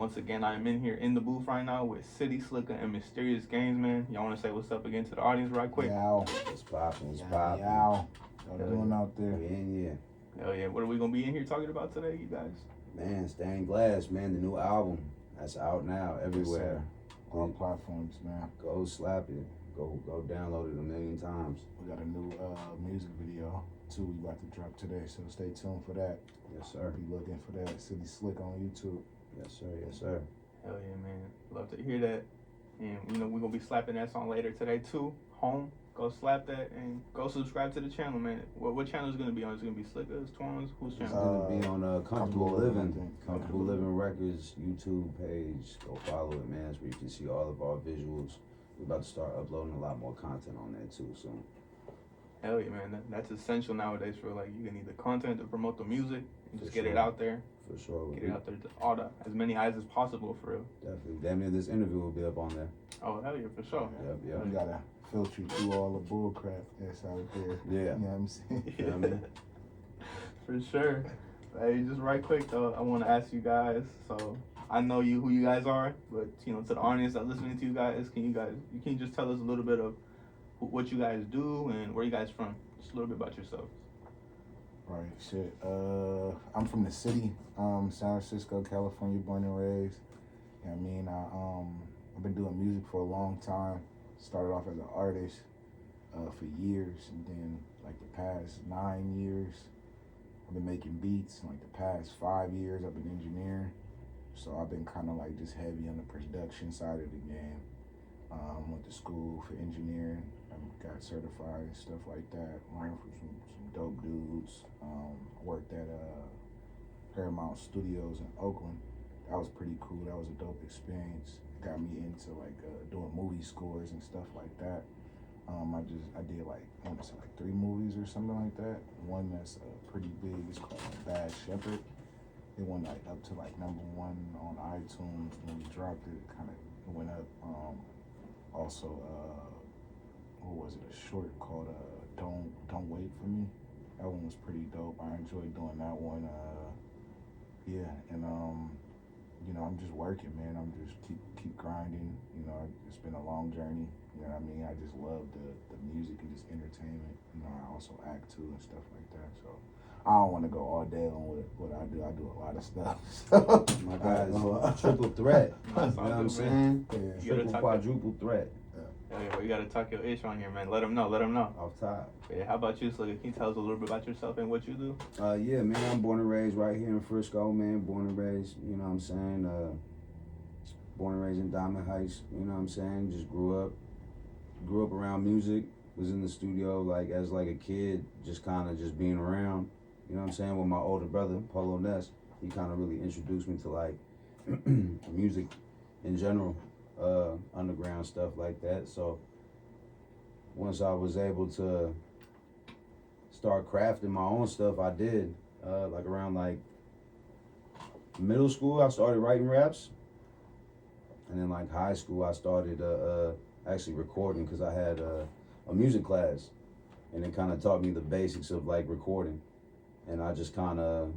Once again, I am in here in the booth right now with Slikka X Mysterious Gaines, man. Y'all want to say what's up again to the audience right quick? Yow. It's popping, it's Yow. popping. Yow. What you doing out there? Yeah. Hell yeah. What are we going to be in here talking about today, you guys? Man, Stained Glass, man, the new album. That's out now everywhere. All platforms, man. Go slap it. Go download it a million times. We got a new music video, too, we about to drop today, so stay tuned for that. Yes, sir. Be looking for that. Slikka on YouTube. Yes, sir. Yes, sir. Hell yeah, man. Love to hear that. And, we're going to be slapping that song later today, too. Home. Go slap that and go subscribe to the channel, man. What channel is it going to be on? Is it going to be Slikka's, Twan's? Whose It's channel? going to be on Comfortable Living. Comfortable Living Records YouTube page. Go follow it, man. It's where you can see all of our visuals. We're about to start uploading a lot more content on there, too, soon. Hell yeah, man. That's essential nowadays for, you need the content to promote the music and just get it sure. out there. For sure. Get it out there to as many eyes as possible, for real. Definitely. Damn near this interview will be up on there. Oh, hell yeah, for sure. Yep. We gotta filter through all the bull crap that's out there. Yeah. You know what I'm saying? You know what I mean? For sure. Hey, just right quick though, I want to ask you guys. So I know who you guys are, but to the audience that's listening to you guys, can you just tell us a little bit of what you guys do and where you guys from? Just a little bit about yourself. Right, shit. I'm from the city, San Francisco, California, born and raised. You know what I mean? I've been doing music for a long time. Started off as an artist for years, and then the past 9 years, I've been making beats. And the past 5 years, I've been engineering. So I've been kind of just heavy on the production side of the game. Went to school for engineering. Got certified and stuff like that. Learned from some dope dudes. Worked at Paramount Studios in Oakland. That was pretty cool. That was a dope experience. Got me into doing movie scores and stuff like that. I did I want to say 3 movies or something like that. One that's pretty big is called Bad Shepherd. It went up to #1 on iTunes when we dropped it. Kind of went up. Also, what was it? A short called Don't Wait for Me. That one was pretty dope. I enjoyed doing that one. And I'm just working, man. I'm just keep grinding. It's been a long journey. You know what I mean? I just love the music and just entertainment. I also act too and stuff like that. So I don't want to go all day on what I do. I do a lot of stuff. So, my guy's triple threat. You know what I'm saying? Yeah. Triple, quadruple threat. Yeah, well, you gotta talk your ish on here, man. Let them know. Off top. Yeah, how about you, Slikka? Can you tell us a little bit about yourself and what you do? Yeah, man, I'm born and raised right here in Frisco, man. Born and raised, you know what I'm saying? Born and raised in Diamond Heights, you know what I'm saying? Just grew up around music. Was in the studio as a kid, just kind of just being around. You know what I'm saying? With my older brother, Polo Ness, he kind of really introduced me to music in general. Underground stuff like that. So once I was able to start crafting my own stuff, I did. Around middle school, I started writing raps, and then high school, I started actually recording because I had a music class, and it kind of taught me the basics of recording, and I just kind of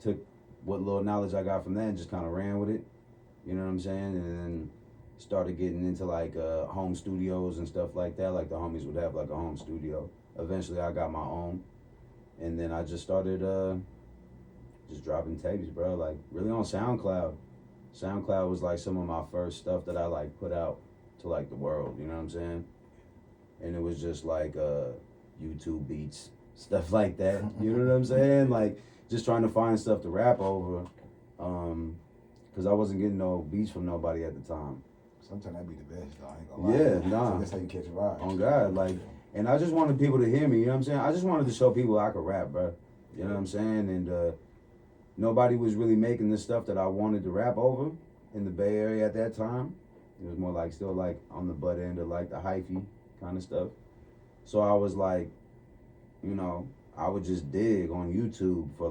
took what little knowledge I got from that and just kind of ran with it. You know what I'm saying? And then started getting into home studios and stuff like that. The homies would have a home studio. Eventually I got my own, and then I just started just dropping tapes, bro. Really on SoundCloud. SoundCloud was some of my first stuff that I put out to the world. You know what I'm saying? And it was just YouTube beats, stuff like that. You know what I'm saying? Just trying to find stuff to rap over, because I wasn't getting no beats from nobody at the time. Sometimes that'd be the best, though. I ain't gonna lie. Yeah, nah. So that's how you catch a vibe. On God, and I just wanted people to hear me, you know what I'm saying? I just wanted to show people I could rap, bro. You know what I'm saying? And nobody was really making the stuff that I wanted to rap over in the Bay Area at that time. It was more still on the butt end of the hyphy kind of stuff. So I was I would just dig on YouTube for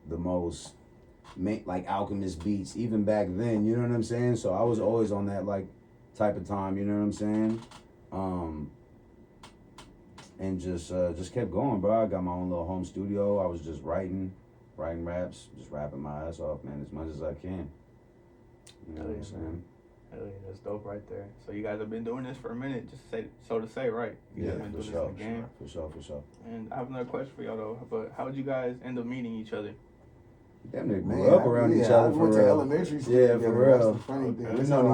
the most Alchemist beats, even back then, you know what I'm saying? So I was always on that type of time, you know what I'm saying? And just kept going, bro. I got my own little home studio. I was just writing raps, just rapping my ass off, man, as much as I can. You know what I'm saying? Hell yeah, that's dope right there. So you guys have been doing this for a minute, just to say, right? You Yeah, guys been for doing sure, this in the game. for sure. And I have another question for y'all though. But how did you guys end up meeting each other? Damn, they grew up around each other we for went to real. elementary school Yeah, together. for real. That's the funny thing. Okay. That's We how know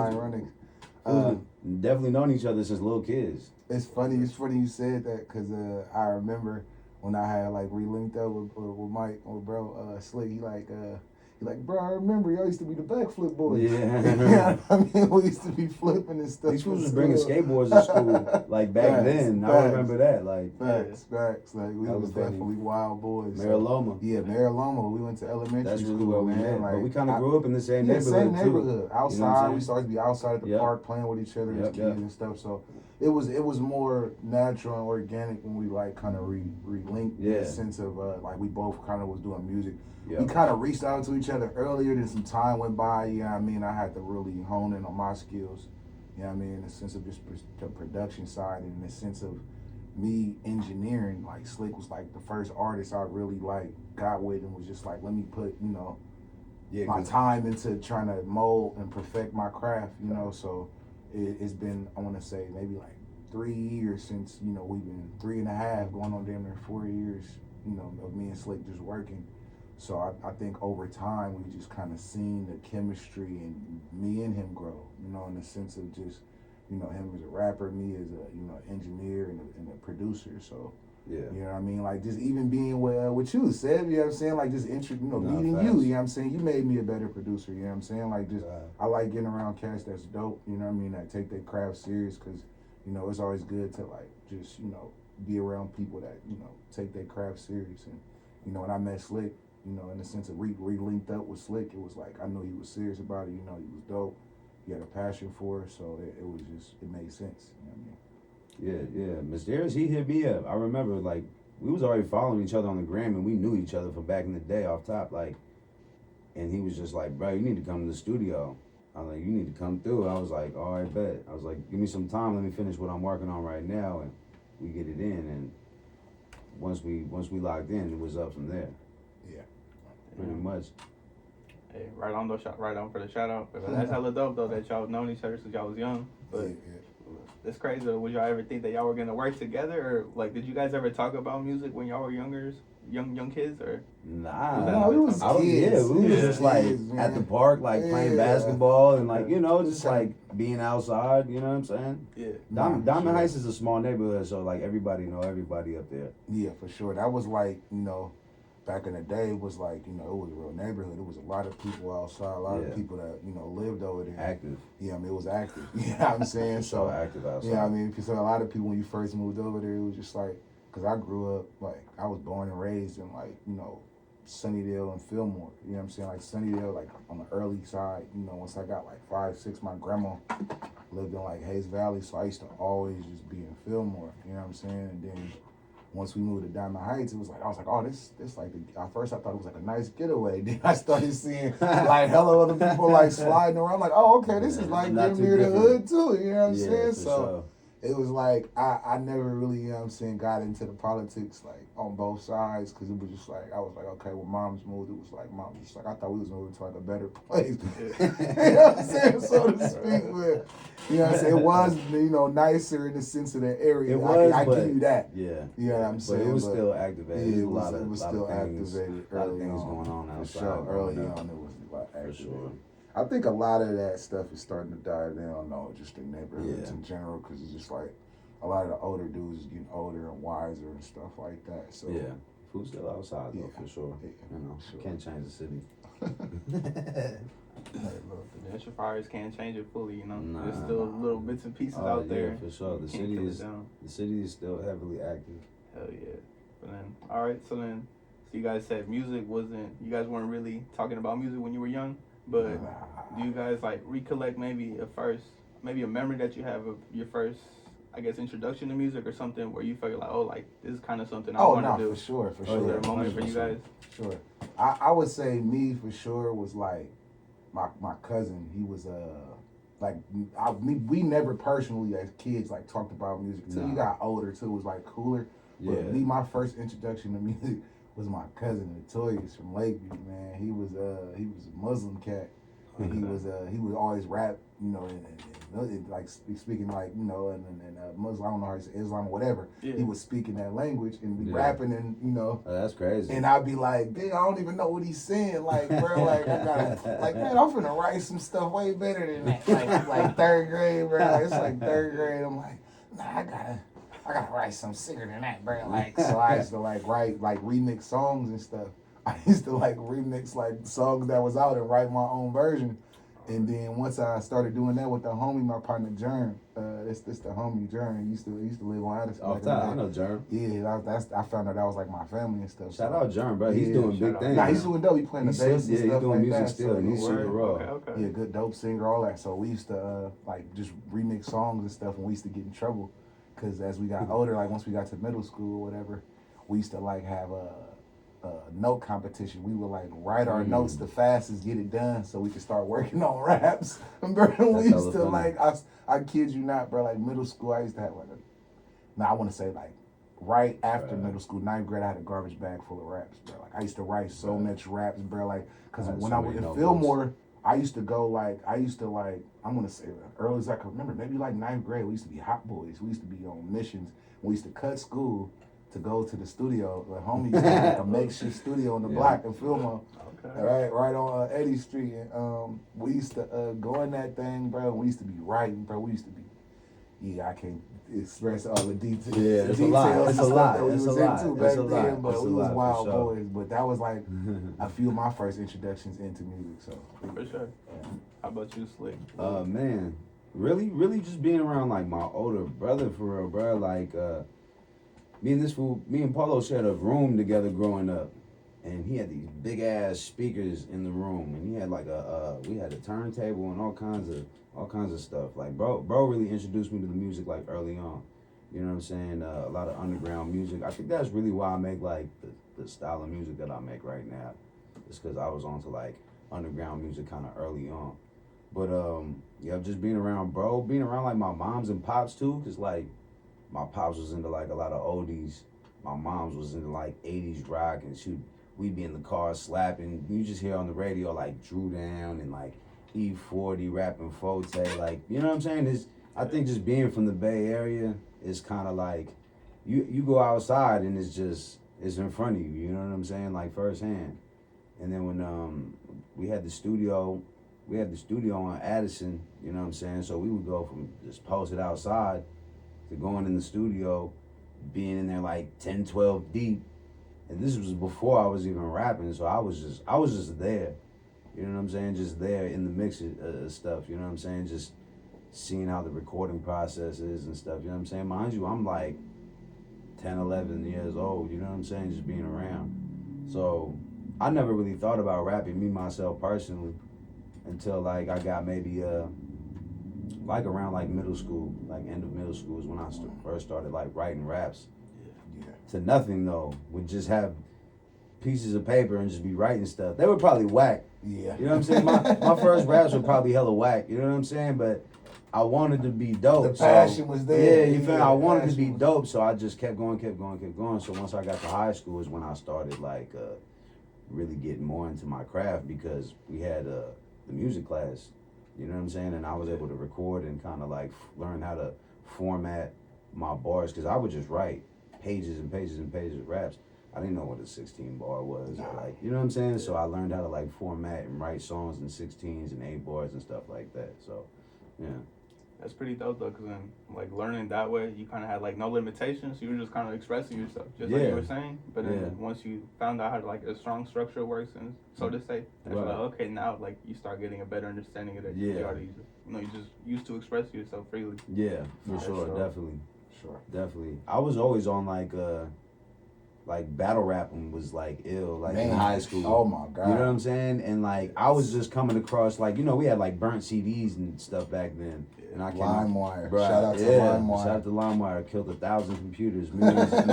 ironic. Definitely known each other since little kids. It's funny you said that because I remember when I had like re-linked up with Mike or bro Slick. He like, bro, I remember y'all used to be the backflip boys. Yeah. I mean, we used to be flipping and stuff. These fools was bringing skateboards to school like back then. I remember that. Like Facts. Like we That was was funny. definitely wild boys. Mary Loma. Yeah, Mary Loma. We went to elementary That's school, really where we man. met. Like, But we kind of grew up in the same yeah, neighborhood same too. neighborhood. Outside, You know what I'm we saying? started to be outside at the Yep. park playing with each other as kids and stuff. So it was more natural and organic when we like kind of re-linked in the sense of like we both kind of was doing music. Yep. We kind of reached out to each other earlier, then some time went by. You know what I mean? I had to really hone in on my skills. You know what I mean? In the sense of just the production side, and in the sense of me engineering. Like Slick was like the first artist I really like got with, and was just like, let me put my time into trying to mold and perfect my craft. So it's been, I want to say, maybe like 3 years since we've been 3.5 going on damn near 4 years. Of me and Slick just working. So I think over time we just kind of seen the chemistry and me and him grow, in the sense of just, him as a rapper, me as a, engineer and a producer. So, Yeah. you know what I mean? Like just even being with you, Seb, you know what I'm saying? Like just meeting facts. you, you know what I'm saying? You made me a better producer, you know what I'm saying? Like just, I like getting around cats that's dope, you know what I mean? That take their craft serious, because, it's always good to like just, be around people that, take their craft serious. And, when I met Slick, in the sense of re-linked up with Slick, it was like, I know he was serious about it, he was dope, he had a passion for it, so it was just, it made sense, you know what I mean? Yeah. Mysterious, he hit me up. I remember, like, we was already following each other on the gram, and we knew each other from back in the day off top, like, and he was just like, bro, you need to come to the studio. I was like, you need to come through. I was like, all right, bet. I was like, give me some time, let me finish what I'm working on right now, and we get it in, and once we locked in, it was up from there. Yeah. Pretty much. Hey, right on for the shout out. But that's hella dope though that y'all known each other since y'all was young. But it's crazy though. Would y'all ever think that y'all were gonna work together, or like did you guys ever talk about music when y'all were young kids, or? Nah, we was kids. We was just like kids, at the park, like playing basketball and like just like being outside. You know what I'm saying? Yeah. Diamond Heights is a small neighborhood, so like everybody know everybody up there. Yeah, for sure. That was like back in the day, it was like, it was a real neighborhood. It was a lot of people outside, a lot of people that, lived over there. Active. Yeah, I mean, it was active. You know what I'm saying? So active outside. Yeah, I mean, because a lot of people, when you first moved over there, it was just like, because I grew up, like, I was born and raised in, like, Sunnydale and Fillmore. You know what I'm saying? Like, Sunnydale, like, on the early side, once I got, like, 5, 6, my grandma lived in, like, Hayes Valley, so I used to always just be in Fillmore. You know what I'm saying? And then once we moved to Diamond Heights, I was like, oh, this like at first I thought it was like a nice getaway. Then I started seeing like hella other people like sliding around. I'm like, oh, okay, this is like getting near the hood too. You know what I'm saying? So it was like I never really, got into the politics like on both sides, because it was just like I was like, okay, when Mom's moved, it was like Mom was just like, I thought we was moving to like a better place. You know what I'm saying, so to speak. But you know what I'm saying, it was nicer in the sense of the area. It was, I give you that. Yeah. You know what I'm saying? But it was still activated. Yeah, it was still activated. A lot of things going on outside. For sure, early on it was a lot activated. For sure. I think a lot of that stuff is starting to die down, though, just in neighborhoods in general, because it's just like a lot of the older dudes is getting older and wiser and stuff like that. So yeah, food's still outside though, for sure. Sure. Can't change the city. Hey, look, the gentrifiers can't change it fully, Nah, There's still little bits and pieces out there. For sure. The city is still heavily active. Hell yeah. But then, so you guys said you guys weren't really talking about music when you were young, but do you guys like recollect maybe a memory that you have of your first, I guess, introduction to music or something where you felt like, oh, like this is kind of something I want to do? For sure. Was there a moment for you guys? Sure. I would say me for sure was like my cousin. He was we never personally as kids like talked about music until you got older too. It was like cooler. But my first introduction to music was my cousin Notorious from Lakeview. Man, he was a Muslim cat. And he would always rap, you know, and like speaking like, you know, and Muslim, I don't know how to say Islam or whatever. Yeah. He was speaking that language and be rapping, and you know. Oh, that's crazy. And I'd be like, dang, I don't even know what he's saying. Like, bro, like I gotta, like, man, I'm finna write some stuff way better than that. Like third grade, bro. Like, it's like third grade. I'm like, nah, I gotta write something sicker than that, bro. Like, so I used to like write like remix songs and stuff. I used to like remix like songs that was out and write my own version. And then once I started doing that with the homie, my partner Jerm, it's the homie Jerm. He used to live on Addison. Off top, I know Jerm. Yeah, I found out that was like my family and stuff. Shout out Jerm, bro. He's doing big things. Nah, he's doing dope. He playing the bass and stuff. He's doing like music that, still, so and he's super raw. Okay. Yeah, good dope singer, all that. So we used to like just remix songs and stuff, and we used to get in trouble because as we got older, like once we got to middle school or whatever, we used to like have a note competition. We would like write our notes the fastest, get it done, so we could start working on raps. Bro, we used to like, I kid you not, bro. Like middle school, I used to have like I want to say like right after middle school, 9th grade, I had a garbage bag full of raps, bro. Like I used to write so much raps, bro. Like because when I was in Fillmore, I used to go like I'm gonna say early as I can remember, maybe like 9th grade, we used to be hot boys. We used to be on missions. We used to cut school to go to the studio. The homie used to have a makeshift studio on the block in Fillmore. Okay. Right on Eddy Street. And we used to go in that thing, bro. We used to be writing, bro. We used to be, I can't express all the details. Yeah, it's a lot. It's a lot. That we It's was a lot. into It's back a lot. then, but It's a we was lot, wild for sure. boys. But that was like a few of my first introductions into music. So For sure. How about you, Slick? Man, really just being around like my older brother for real, bro. Like me and Paulo shared a room together growing up, and he had these big ass speakers in the room, and he had like we had a turntable and all kinds of stuff. Like bro really introduced me to the music like early on. You know what I'm saying? A lot of underground music. I think that's really why I make like the style of music that I make right now. It's because I was onto like underground music kind of early on. But yeah, just being around like my moms and pops too, cause like my pops was into like a lot of oldies. My mom's was into like 80s rock, and we'd be in the car slapping. You just hear on the radio like Drew Down and like E40 rapping Forte, like, you know what I'm saying? I think just being from the Bay Area is kind of like you go outside and it's in front of you. You know what I'm saying? Like firsthand. And then when we had the studio on Addison, you know what I'm saying? So we would go from just posted outside to going in the studio, being in there like 10, 12 deep. And this was before I was even rapping, so I was just there. You know what I'm saying? Just there in the mix of stuff, you know what I'm saying? Just seeing how the recording process is and stuff, you know what I'm saying? Mind you, I'm like 10, 11 years old, you know what I'm saying? Just being around. So I never really thought about rapping, me, myself, personally, until like I got maybe like around like middle school, like end of middle school is when I first started like writing raps. Yeah. To nothing though. Would just have pieces of paper and just be writing stuff. They were probably whack. Yeah. You know what I'm saying? My first raps were probably hella whack. You know what I'm saying? But I wanted to be dope. The passion was there. Yeah, you feel me? I wanted to be dope, so I just kept going. So once I got to high school is when I started like really getting more into my craft, because we had the music class. You know what I'm saying? And I was able to record and kind of like learn how to format my bars, because I would just write pages and pages and pages of raps. I didn't know what a 16 bar was, or like, you know what I'm saying? So I learned how to like format and write songs in 16s and 8 bars and stuff like that. So, yeah. That's pretty dope though, because then like learning that way, you kind of had like no limitations. You were just kind of expressing yourself, just like you were saying. But then once you found out how to, like a strong structure works, and so to say, that's like, okay, now like you start getting a better understanding of it. You already just, you just used to express yourself freely. Yeah, for sure, definitely. Sure. Definitely. I was always on like battle rapping was like ill, like in high school. Oh my God. You know what I'm saying? And like I was just coming across, like, you know, we had like burnt CDs and stuff back then. And I came LimeWire. Bruh, Shout out to LimeWire. Shout out to LimeWire. Killed 1,000 computers, millions of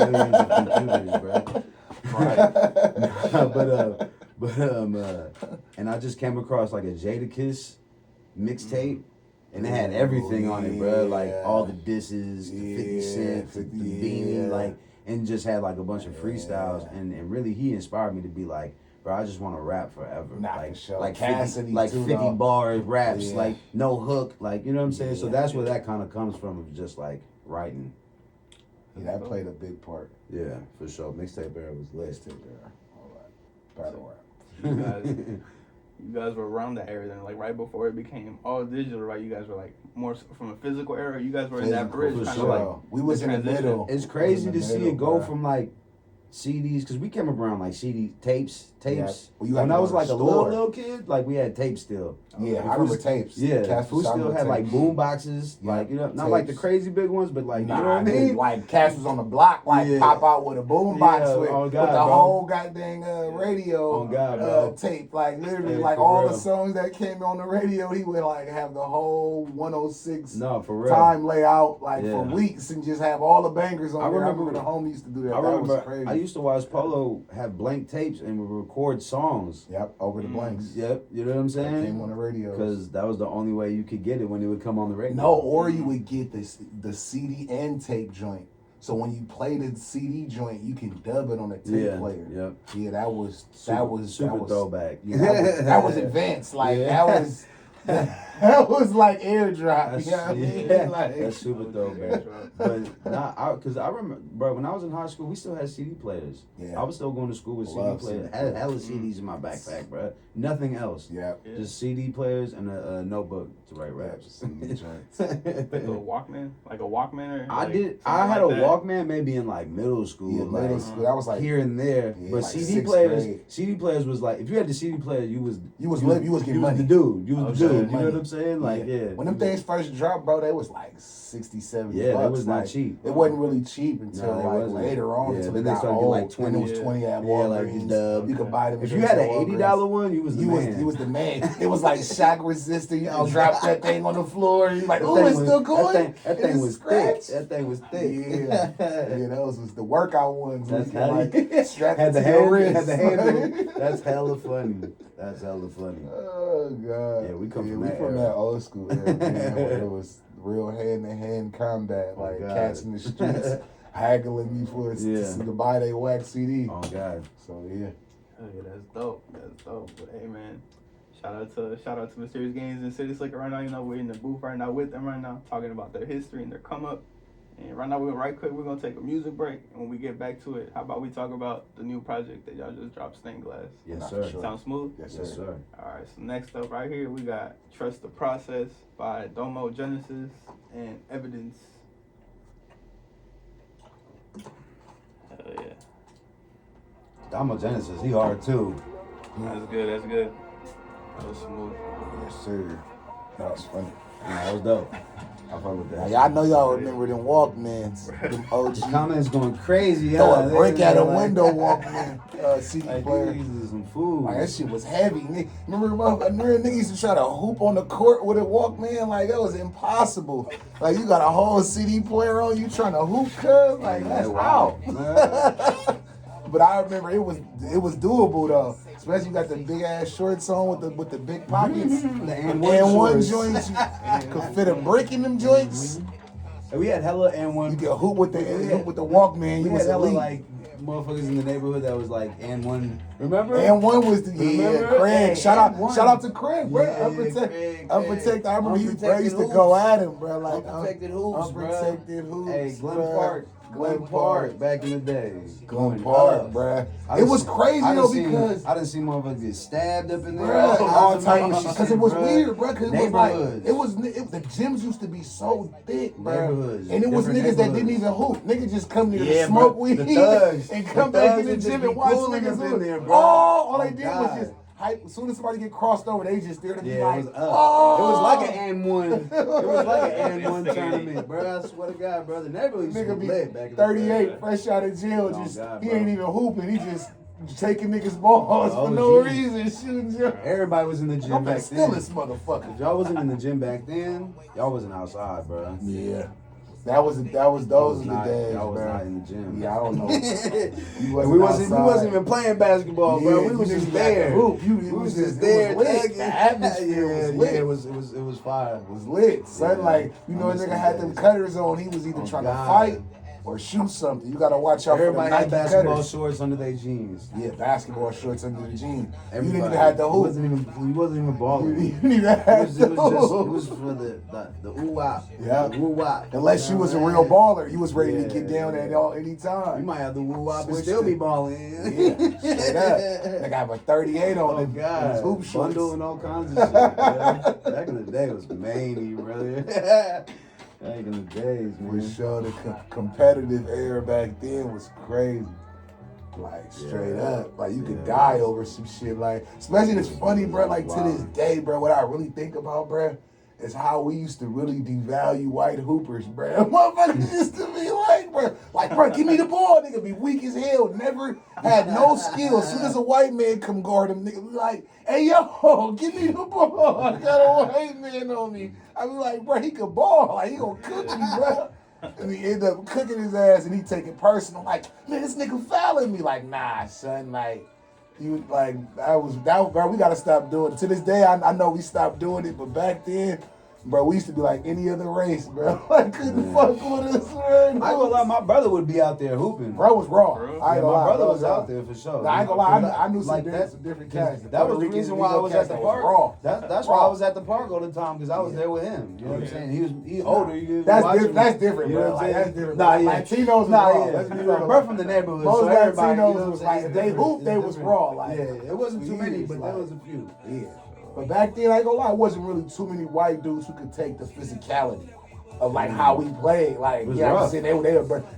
computers, bro. Right. And I just came across like a Jadakiss mixtape. And it had everything on it, bro. Like all the disses, the 50 Cent, the Beanie, like, and just had like a bunch of freestyles. And really, he inspired me to be like, bro, I just want to rap forever. Nah, like, for sure. like Cassidy 50, like too, 50 though. bars raps, Yeah. like no hook, like, you know what I'm saying? So Yeah. that's where that kind of comes from, of just like writing. Yeah, that played a big part. Yeah, for sure. Mixtape era was lit. Mixtape era. All right. Battle You guys were around that era then, like right before it became all digital, right? You guys were like more from a physical era. You guys were in that Physical, bridge, for kind sure. of like we was the in the transition. middle. It's We crazy was in to the see middle, it go bruh. from like CDs, because we came around like CD tapes. Yeah. Well, you had When to I go was to like the a store. little kid, like we had tapes still. Yeah, If I remember we- tapes. Yeah, Casper we still Simon had like tapes. boom boxes, Yeah, like, you know, not like the tapes. crazy big ones, but like, Nah, you know what I dude, mean? like Cass was on the block, like Yeah. pop out with a boom box Yeah, with, oh with God, the bro. whole goddamn radio Oh God, bro. tape. Like literally, Hey, like for all real. the songs that came on the radio, he would like have the whole 106 No, for real. time layout like Yeah. for weeks and just have all the bangers on I there. remember- I remember the homie used to do that. I That remember was crazy. I used to watch Polo have blank tapes and would record songs. Yep, over the blanks. Yep, you know what I'm That came saying? on the radio. Because that was the only way you could get it when it would come on the radio. No, or you would get the CD and tape joint. So when you play the CD joint, you can dub it on a tape Yeah, player. yep. Yeah, that was Super throwback. Yeah, that was advanced. Like Yeah. that was like airdrop. That's, You know what I mean? yeah, Like, that's super throwback. But because I remember, bro, when I was in high school, we still had CD players. Yeah. I was still going to school with CD Love players. CD I had players. hella CDs in my backpack, bro. Nothing else. yeah. Yeah. Just CD players and a notebook to write raps. CD joints. Like a Walkman, or I like did. something I had like a that? Walkman maybe in like middle school, Yeah, like middle school. That was like here and there. Yeah, But like CD sixth players, grade. CD players was like if you had the CD player, you was You was getting you money. was the dude. You was the Okay. dude. You know Money. what I'm saying? Like yeah. When them things first dropped, bro, they was like 60, 70 Yeah, bucks. that was not Like, cheap. It wasn't really cheap until No, it like wasn't. later on. Yeah, Until then it they got started old. getting like Then it was 20. 20 at Yeah, like Walgreens. the dub. You could buy them. If you had an at $80 Walgreens. one, you was the You man. was the man. It was like shock resistant. You know, drop that thing on the floor. You like, That oh, thing it's was- still going. That thing It's was scratched? thick. That thing was thick. Yeah, yeah, those was the workout ones. That's That's like how strap had it the to your hand, wrist. had the handle. That's hella funny. That's hella funny. Oh god. Yeah, we come from we that from era. that old school era, man, where it was real hand to hand combat, Oh, like God. cats in the streets haggling you for Yeah. to buy their wax CD. Oh God. So yeah. Oh, yeah, that's dope. That's dope. But hey, man, shout out to Mysterious Gaines and City Slikka right now. You know, we're in the booth right now with them right now, talking about their history and their come up. And right now, we're gonna take a music break. And when we get back to it, how about we talk about the new project that y'all just dropped, Stained Glass? Yes, Nah, sir. for sure. Sound smooth? Yes, Yes, sir. All right. So next up, right here, we got "Trust the Process" by Domo Genesis and Evidence. Hell yeah, Domo Genesis, he hard too. that's good. That's good. That was smooth. Yes, sir. That was funny. Yeah, that was dope. I fuck with Now, that. y'all know y'all remember them Walkmans, them OG. The comments going crazy. Throw huh? a brick They- at a they like- window Walkman CD Like, player. these is some food. Like that shit was heavy. Remember niggas used to try to hoop on the court with a Walkman? Like that was impossible. Like you got a whole CD player on, you trying to hoop, cuz like that's wow. out. But I remember it was doable though. Especially you got the big ass shorts on with the big pockets. The And N1 one shorts. joints, you could fit a brick in them joints. And we had hella N1. You could hoop with the Walkman. We You had was hella elite. like motherfuckers in the neighborhood that was like N1. Remember? And one was the Remember? Craig. Hey, Shout N1. out to Craig, bro. Yeah, Unprotected. Craig. I remember you bro, Unprotected used to hoops. go at him, bro. Like Unprotected hoops, bro. unprotected hoops. Hey, Glen bruh. Park. Glen Park back in the day. Glen Park, bro. It was crazy though because. I done seen motherfuckers get stabbed up in there. Bruh, all type of shit. Because it was Bruh. weird, bro. Because it was like, Neighborhoods. the gyms used to be so thick, bro. Neighborhoods. And it was Different niggas that didn't neighborhoods. even hoop. Niggas just come there Yeah, to smoke bro. weed The thugs. and come The back in thugs the would gym just and be watch cooling niggas up in hoop. there, bro. All they Oh, did was God. just hype. As soon as somebody get crossed over, they just there to be Yeah, like, it was up. oh. It was like an N1. It was like an N1 tournament, bro. I swear to God, bro. The neighborhood used to Nigga be be lit back in the 38, day. fresh out of jail. Oh, Just God, he bro. ain't even hooping. He just taking niggas balls Oh, for no geez. reason, shooting you. Everybody was in the gym I'm back gonna steal then. this motherfucker. If y'all wasn't in the gym back then, y'all wasn't outside, bro. Yeah, that was those were the days, Y'all was bro. not in the gym. Yeah, I don't know. And wasn't we wasn't outside. even playing basketball, bro. We was you just niggas got the there. hoop. We was just there. It was lit. thugging. The atmosphere yeah, was lit. Yeah, it was fire. It was lit. Son, Yeah. like, you know, I a miss nigga them had them days. cutters on. He was either Oh, trying God. to fight or shoot something. You gotta watch out Everybody for the had Nike basketball cutters. shorts under their jeans. Yeah, basketball shorts under the jeans. You Everybody. didn't even have the He hoop. wasn't even balling. You didn't even have the It hoop. was for the ooh-wop. Yeah. The woo-wop. Unless you was a real baller, you was ready to get down at any You time. might have the woo-wop and Switched still be it. balling. Yeah, straight up. Like I have a 38 on Oh it. God, Hoop shorts. bundle and all kinds of shit. Bro. Back in the day, it was manly, brother. Back in the days, For man. sure, the competitive era back then was crazy. Like straight Yeah. up, like you could die over some shit. Like, especially it's funny, bro. Like to this day, bro. What I really think about, bro, is how we used to really devalue white hoopers, bro. Motherfuckers used to be like, bro, give me the ball, nigga. Be weak as hell, never had no skill. As soon as a white man come guard him, nigga be like, hey yo, give me the ball. I got a white man on me. I be like, bro, he could ball, like he gonna cook me, bro. And he end up cooking his ass, and he take it personal. Like, man, this nigga fouling me. Like, nah, son, like. You like that, bro. We gotta stop doing it. To this day, I know we stopped doing it, but back then, bro, we used to be like any other race, bro. Like couldn't fuck with us, man. I ain't gonna lie, my brother would be out there hooping. Bro was raw. Bro. I ain't gonna My lie, brother bro was out there for sure. Nah, I ain't gonna lie, I knew Like some different cats. That was the reason why I was at the park. Raw. That's why I was at the park all the time because I was there with him. You know what I'm saying? He older. That's different, You know bro. what I'm Like, saying? that's different. Nah, bro. yeah. Latinos was Nah, raw. yeah. Let's be You real. know, we're from the neighborhood. Most so everybody, Latinos you know what I'm was saying? like, if they It's hooped, they different. was raw. Like, yeah, it wasn't too many, years, but like- there was a few. Yeah. But back then, I ain't gonna lie, it wasn't really too many white dudes who could take the physicality of like how we played. Like, It was yeah, I'm rough. saying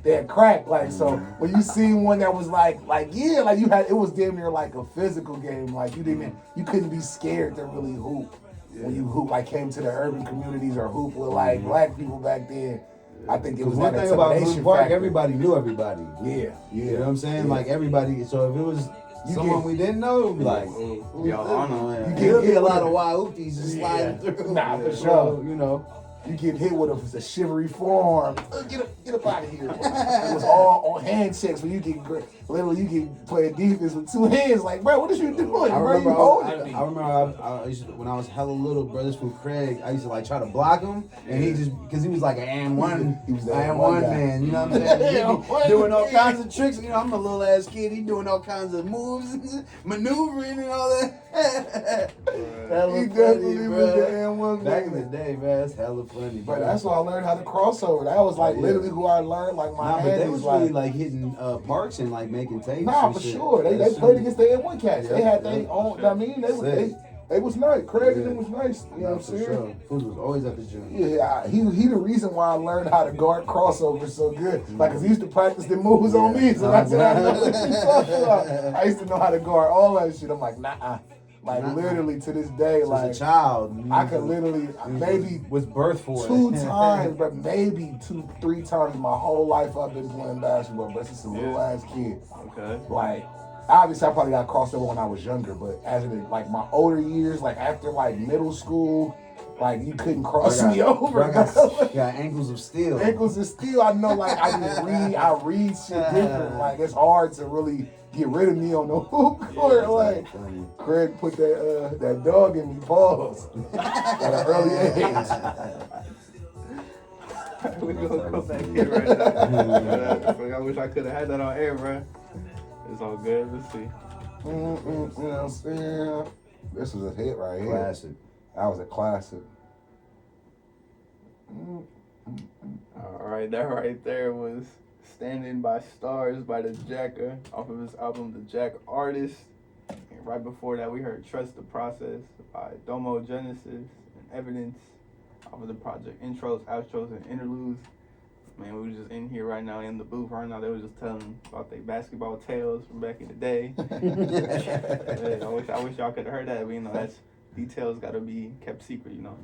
they had crack. Like, so when you see one that was like yeah, like you had, it was damn near like a physical game. Like you couldn't be scared to really hoop when you hoop. Like came to the urban communities or hoop with like black people back then. I think it was One like thing about intimidation Glen Park, factor. everybody knew everybody. Yeah, yeah. You know what I'm saying? Yeah. Like everybody. So if it was You someone get- we didn't know, it would be like, Y'all on them. You there'll get be a hit lot with of wild hoopties just sliding through. Nah, for So, sure. you know. You get hit with a shivery forearm. Get up out of here. It was all on handshakes when you get literally you get playing defense with two hands. Like, bro, what is you doing? I Bro, you remember, holding me. I remember I used to, when I was hella little, brothers from Craig, I used to like try to block him, and he just, because he was like an and one, He was the and and one one guy. man, you know what I'm saying? He And be one doing all man. kinds of tricks, you know, I'm a little ass kid, he doing all kinds of moves, maneuvering and all that. Hella He funny, definitely bro. was the and one Back in man. the day, man, that's hella funny, bro. But that's why I learned how to crossover. That was like Yeah. literally who I learned. Like my Nah, but they hands was like. really like hitting parks and like making tapes. Nah, and for shit. sure. They That's played true. against the N1 cats. They Yeah, had yeah, their for own. sure. I mean, Sick. they was nice. Craig and Yeah. them was nice. You know what I'm For saying? sure. Food was always at the gym. Yeah, he the reason why I learned how to guard crossover so good. Like, cause he used to practice the moves on me, so that's what I know what he's talking about. I used to know how to guard all that shit. I'm like, nah. Like Nah. literally to this day, So like as a child, I could literally you maybe was birthed for two it. times, but maybe 2-3 times my whole life I've been playing basketball. But since a little ass kid, Okay. like obviously I probably got crossed over when I was younger, but as in like my older years, like after like middle school, like you couldn't cross me over. I got ankles of steel. Ankles is still, I know, like I read shit different. Like it's hard to really get rid of me on the hoop court. Like Funny. Craig put that dog in me, pause at an early age. We gonna go back here right now. I wish I could have had that on air, bro. It's all good. Let's see. You know what I'm saying? This was a hit right here. Classic. That was a classic. All right, that right there was "Standing by Stars" by the Jacker off of his album "The Jack Artist." And right before that, we heard "Trust the Process" by Domo Genesis and Evidence off of the project "Intros, Outros, and Interludes." Man, we were just in here right now in the booth right now. They were just telling about their basketball tales from back in the day. Hey, I wish y'all could have heard that, but you know that's details got to be kept secret, you know.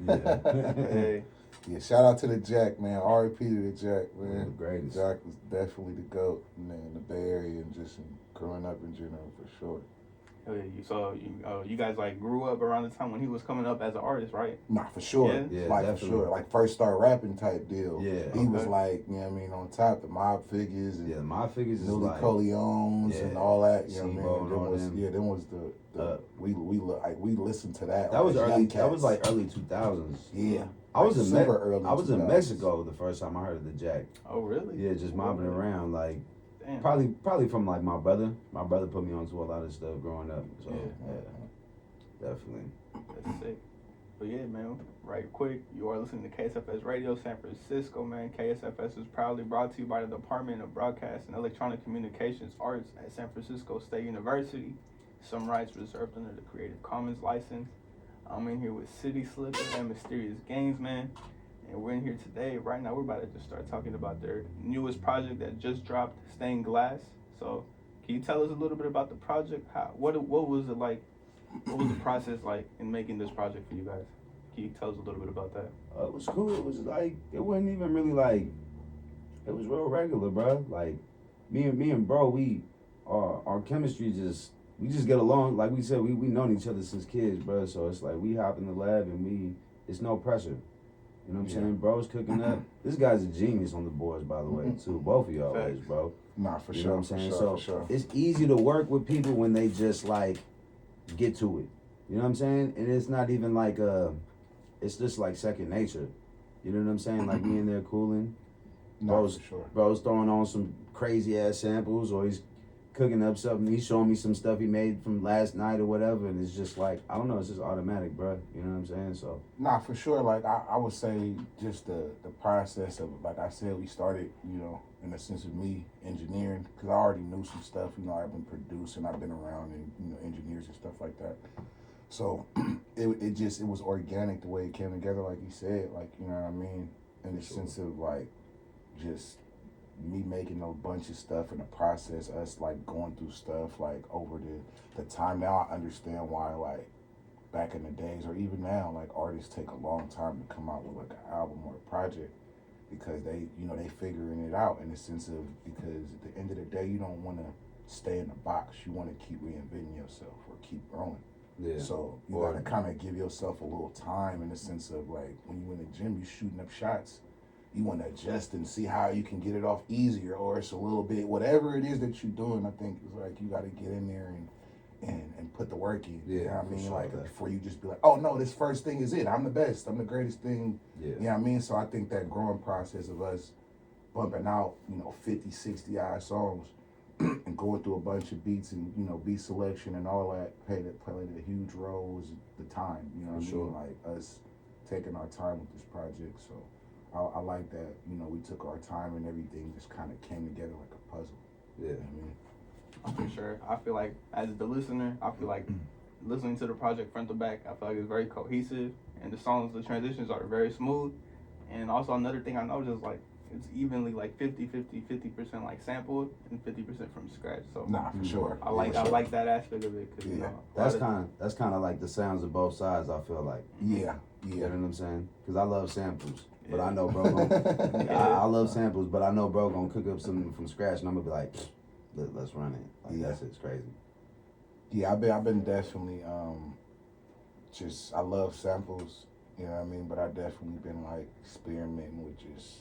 Hey. Yeah, shout out to the Jack, man. R.I.P. to the Jack, man. The greatest. Jack was definitely the GOAT, man, in the Bay Area and just in growing up in general, for sure. You guys like grew up around the time when he was coming up as an artist, right? Nah, for sure. Yeah, Like, definitely. for sure. Like, first start rapping type deal. Yeah. He was like, you know what I mean, on top, the Mob Figures. And Yeah, my figures is Newly like Coleones and all that. You know what I mean? Them all them. Them was the we listened to that. That was as early. young That was cats. like early 2000s. Yeah. I was in early. I was in 2000s. Mexico the first time I heard of the Jack. Oh, really? Yeah, just mobbing around like. Damn. Probably from like my brother. My brother put me onto a lot of stuff growing up. So definitely. That's sick. But yeah, man, right quick, you are listening to KSFS Radio San Francisco, man. KSFS is proudly brought to you by the Department of Broadcast and Electronic Communications Arts at San Francisco State University. Some rights reserved under the Creative Commons license. I'm in here with Slikka X Mysterious Gaines, man. And we're in here today. Right now, we're about to just start talking about their newest project that just dropped, Stained Glass. So, can you tell us a little bit about the project? What was it like? What was the process like in making this project for you guys? Can you tell us a little bit about that? It was cool. It was like it wasn't even really like. It was real regular, bro. Like me and bro, our chemistry we just get along. Like we said, we known each other since kids, bro. So it's like we hop in the lab and it's no pressure. You know what I'm saying? Bro's cooking up. This guy's a genius on the boards, by the way, too. Both of y'all is, bro. Nah, for You sure. know what I'm saying? For sure. It's easy to work with people when they just like get to it. You know what I'm saying? And it's not even like it's just like second nature. You know what I'm saying? Like me and there cooling. No, for sure. Bro's throwing on some crazy ass samples, or he's cooking up something. He's showing me some stuff he made from last night or whatever, and it's just like, I don't know, it's just automatic, bro. You know what I'm saying? So Nah, for sure. Like I would say, just the process of, like I said, we started, in the sense of me engineering, because I already knew some stuff. I've been producing, I've been around, and engineers and stuff like that. So it was organic the way it came together, like you said, like, you know what I mean, in the sense of like just me making a bunch of stuff in the process, us like going through stuff like over the time. Now I understand why, like back in the days or even now, like artists take a long time to come out with like an album or a project, because they figuring it out, in the sense of, because at the end of the day, you don't want to stay in the box. You want to keep reinventing yourself or keep growing. yeah. So you gotta kind of give yourself a little time, in the sense of like when you in the gym, you shooting up shots. You want to adjust and see how you can get it off easier, or it's a little bit, whatever it is that you're doing. I think it's like you got to get in there and put the work in. Yeah, You know what I mean? sure, Like, that. before you just be like, oh no, this first thing is it. I'm the best. I'm the greatest thing. Yeah. You know what I mean? So I think that growing process of us bumping out, 50, 60 odd songs and going through a bunch of beats and, beat selection and all that played a huge role, was the time. You know what I Sure. mean? Like us taking our time with this project. So I like that, we took our time and everything just kind of came together like a puzzle. Yeah. You know what I mean? For sure. I feel like, as the listener, I feel like listening to the project front to back, I feel like it's very cohesive, and the transitions are very smooth. And also another thing I noticed is like it's evenly like 50% like sampled and 50% from scratch. So Nah, for sure. I like that aspect of it, because That's kind of like the sounds of both sides. I feel like. Yeah. You know what I'm saying? Because I love samples, but Yeah. I know bro gonna, I love samples, but I know bro gonna cook up something from scratch, and I'm gonna be like, let's run it. Like that's it's crazy. Yeah, I've been definitely I love samples, you know what I mean, but I definitely been like experimenting with just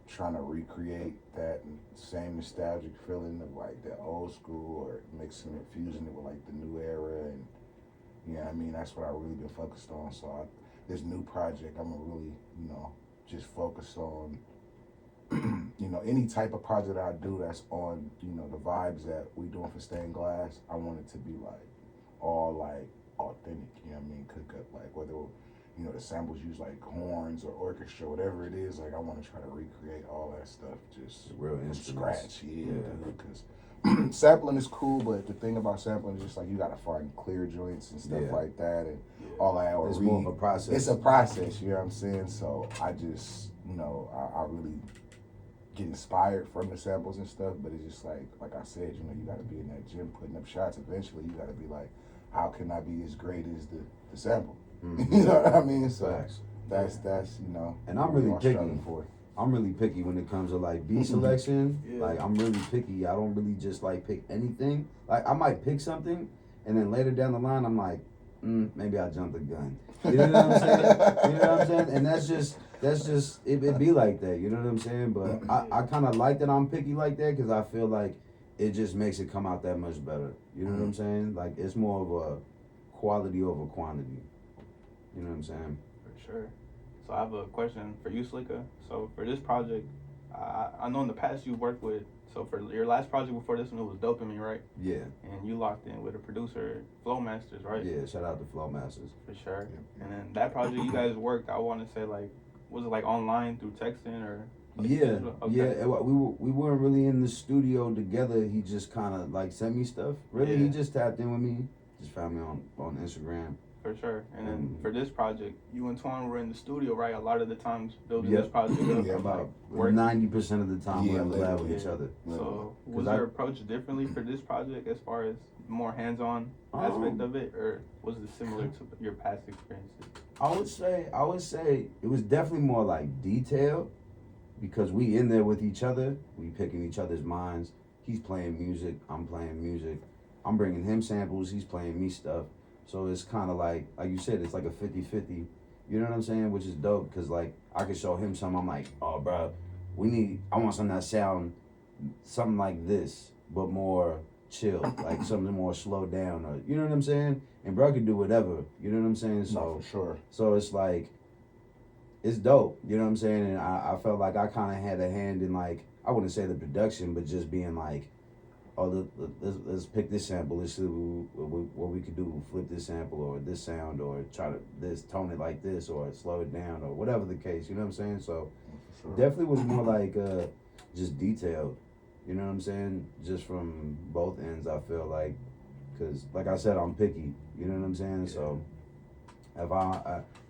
trying to recreate that same nostalgic feeling of like the old school, or mixing it, fusing it with like the new era, and you know what I mean, that's what I really been focused on. So this new project, I'm gonna really, just focus on any type of project I do that's on, the vibes that we doing for Stained Glass. I want it to be like all like authentic, you know what I mean? Cook up, like whether, the samples use like horns or orchestra, whatever it is, like I want to try to recreate all that stuff just Real from instruments. scratch, because sampling is cool, but the thing about sampling is just like you gotta find clear joints and stuff like that, and all that. Or It's more of a process. It's a process, you know what I'm saying? So I just, I really get inspired from the samples and stuff, but it's just like I said, you gotta be in that gym putting up shots. Eventually, you gotta be like, how can I be as great as the sample? Mm-hmm. You know what I mean? So Facts. that's And I'm really what picky. struggling for. I'm really picky when it comes to like beat selection. Yeah. Like I'm really picky. I don't really just like pick anything. Like I might pick something, and then later down the line, I'm like, maybe I jumped the gun. You know what I'm saying? You know what I'm saying? And that's just it be like that. You know what I'm saying? But I kind of like that I'm picky like that because I feel like it just makes it come out that much better. You know what I'm saying? Like it's more of a quality over quantity. You know what I'm saying? For sure. So I have a question for you, Slikka. So for this project, I know in the past you worked with. So for your last project before this one, it was Dopamine, right? Yeah. And you locked in with a producer, Flowmasters, right? Yeah. Shout out to Flowmasters. For sure. And then that project you guys worked, I want to say like, was it like online through texting or? Like Yeah, okay. yeah. We weren't really in the studio together. He just kind of like sent me stuff. Really, he just tapped in with me. Just found me on Instagram. For sure. And then for this project, you and Twan were in the studio, right? A lot of the times building this project up. Yeah, about work. 90% of the time we're collab with each other. So was your approach differently for this project as far as more hands-on aspect of it, or was it similar to your past experiences? I would say it was definitely more like detailed because we in there with each other. We picking each other's minds. He's playing music. I'm playing music. I'm bringing him samples. He's playing me stuff. So it's kind of like you said, it's like a 50-50. You know what I'm saying? Which is dope because like I could show him something. I'm like, oh, bro, I want something that sound something like this, but more chill, like something more slowed down. Or, you know what I'm saying? And bro could do whatever. You know what I'm saying? So no, for sure. So it's like, it's dope. You know what I'm saying? And I felt like I kind of had a hand in like, I wouldn't say the production, but just being like, oh, let's pick this sample. Let's see what we could do. Flip this sample or this sound or try to tone it like this or slow it down or whatever the case. You know what I'm saying? So definitely was more like just detailed. You know what I'm saying? Just from both ends, I feel like, because like I said, I'm picky. You know what I'm saying? Yeah. So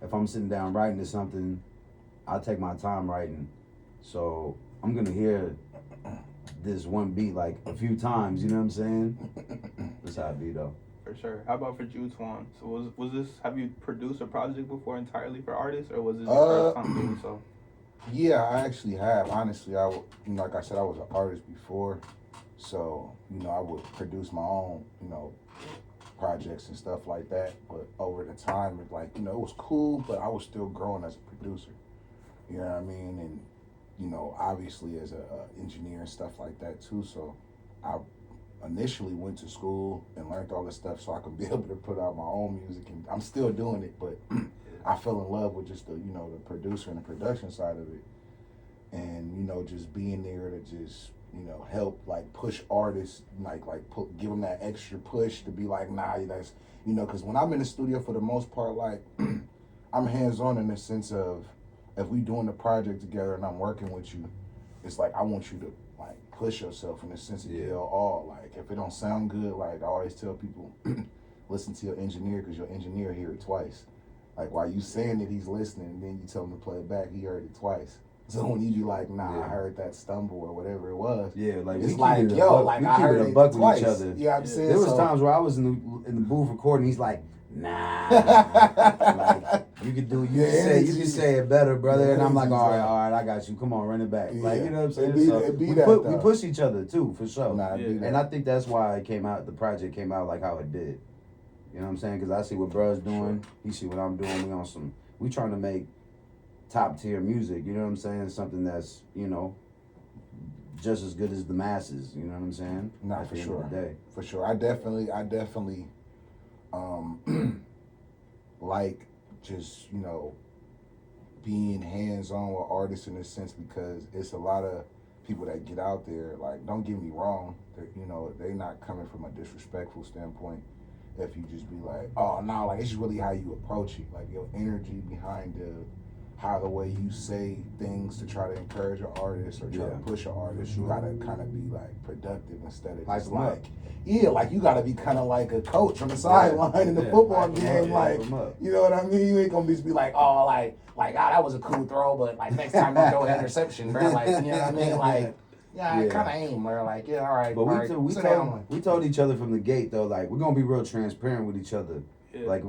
if I'm sitting down writing to something, I take my time writing. So I'm gonna hear this one beat like a few times, you know what I'm saying? That's how it be though. For sure. How about for you, Twan? So was this, have you produced a project before entirely for artists, or was this your first time doing so? Yeah, I actually have. Honestly, like I said, I was an artist before, so I would produce my own, projects and stuff like that. But over the time, it was cool, but I was still growing as a producer. You know what I mean? And obviously as a engineer and stuff like that too. So I initially went to school and learned all this stuff so I could be able to put out my own music, and I'm still doing it, but I fell in love with just the the producer and the production side of it, and just being there to just help like push artists, give them that extra push to be like, nah, that's because when I'm in the studio, for the most part, like I'm hands-on in the sense of, if we doing the project together and I'm working with you, it's like I want you to like push yourself in the sense of like if it don't sound good, like I always tell people, listen to your engineer, because your engineer hear it twice. Like while you saying it, he's listening, and then you tell him to play it back, he heard it twice. So when you be like, nah, I heard that stumble or whatever it was. Yeah, like it's like, yo, like I heard it twice. With each other. You know what I'm saying? There was times where I was in the booth recording, he's like, nah, like, you could say it better, brother. And I'm like, all right, I got you. Come on, run it back. Yeah. Like, you know what I'm saying? We push each other too, for sure. And I think that's why the project came out like how it did. You know what I'm saying? Because I see what bruh's doing, he see what I'm doing. We trying to make top tier music. You know what I'm saying? Something that's just as good as the masses. You know what I'm saying? Nah, for sure. For sure. I definitely like just being hands-on with artists in a sense, because it's a lot of people that get out there, like, don't get me wrong, they're not coming from a disrespectful standpoint. If you just be like, oh no, like it's just really how you approach it, like your energy behind the way you say things to try to encourage an artist or try to push an artist, you gotta kind of be like productive instead of just like you gotta be kind of like a coach on the sideline in the football game, like you know what I mean? You ain't gonna just be like, oh, like that was a cool throw, but like next time I'll throw an interception, bro. Like, you know what I mean? Like, I kind of aim, bro. Like, all right. But we told each other from the gate though, like we're gonna be real transparent with each other. Yeah. Like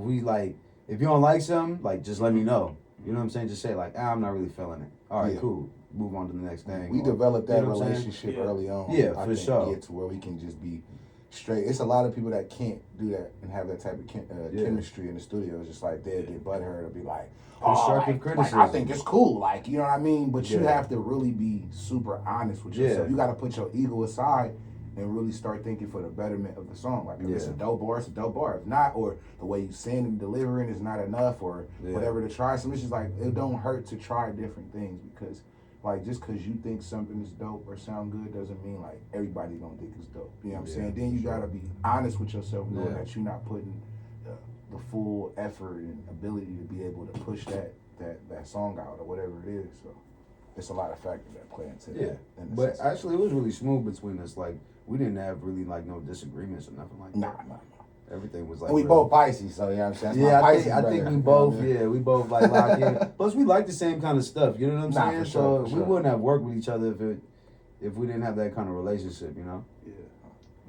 if you don't like something, like just let me know. You know what I'm saying? Just say like, I'm not really feeling it. All right, cool. Move on to the next thing. We developed that relationship early on. Yeah, for sure. Get to where we can just be straight. It's a lot of people that can't do that and have that type of chemistry in the studio. It's just like they'll get butthurt or be like, constructive criticism. I think it's cool, like, you know what I mean? But you Yeah. have to really be super honest with yourself. You got to put your ego aside and really start thinking for the betterment of the song. Like, if it's a dope bar, it's a dope bar. If not, or the way you sing and delivering is not enough, or whatever to try. So it's just like, it don't hurt to try different things, because like, just because you think something is dope or sound good doesn't mean like everybody gonna think it's dope. You know what I'm saying? Then you gotta be honest with yourself, knowing that you're not putting the full effort and ability to be able to push that song out or whatever it is. So it's a lot of factors that play into that. But actually, it was really smooth between us. Like, we didn't have really like no disagreements or nothing like that. Nah. Everything was like. And we both Pisces, so you know what I'm saying? That's I think we both. We both like lock in. Plus, we like the same kind of stuff. You know what I'm saying? For sure, we wouldn't have worked with each other if we didn't have that kind of relationship. You know? Yeah,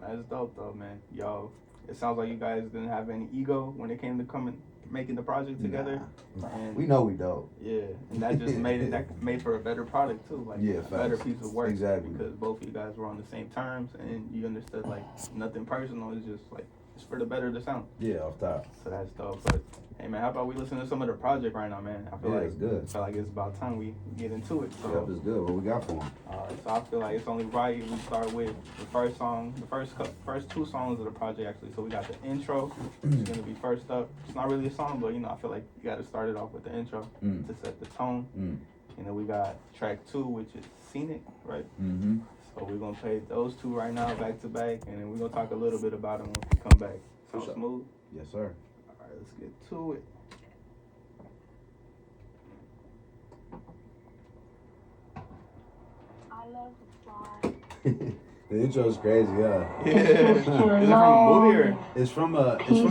that's dope though, man. Yo, it sounds like you guys didn't have any ego when it came to making the project together. Nah. And We know we don't. Yeah, and that just made for a better product too, like a better piece of work. Exactly. Because both of you guys were on the same terms, and you understood like nothing personal. It's just like it's for the better of the sound. Yeah, off top. So that's dope. But hey, man, how about we listen to some of the project right now, man? I feel like it's good. I feel like it's about time we get into it. So Yep, it's good. What we got for him? so I feel like it's only right we start with the first song, the first two songs of the project actually. So we got the intro, which is gonna be first up. It's not really a song, but I feel like you got to start it off with the intro to set the tone. And then we got track 2, which is Scenic, right? Mm-hmm. So we're gonna play those two right now, back to back, and then we're gonna talk a little bit about them when we come back. Sound smooth? Yes, sir. All right, let's get to it. I love the fly. The intro's crazy, Yeah. Is it from a movie or? It's from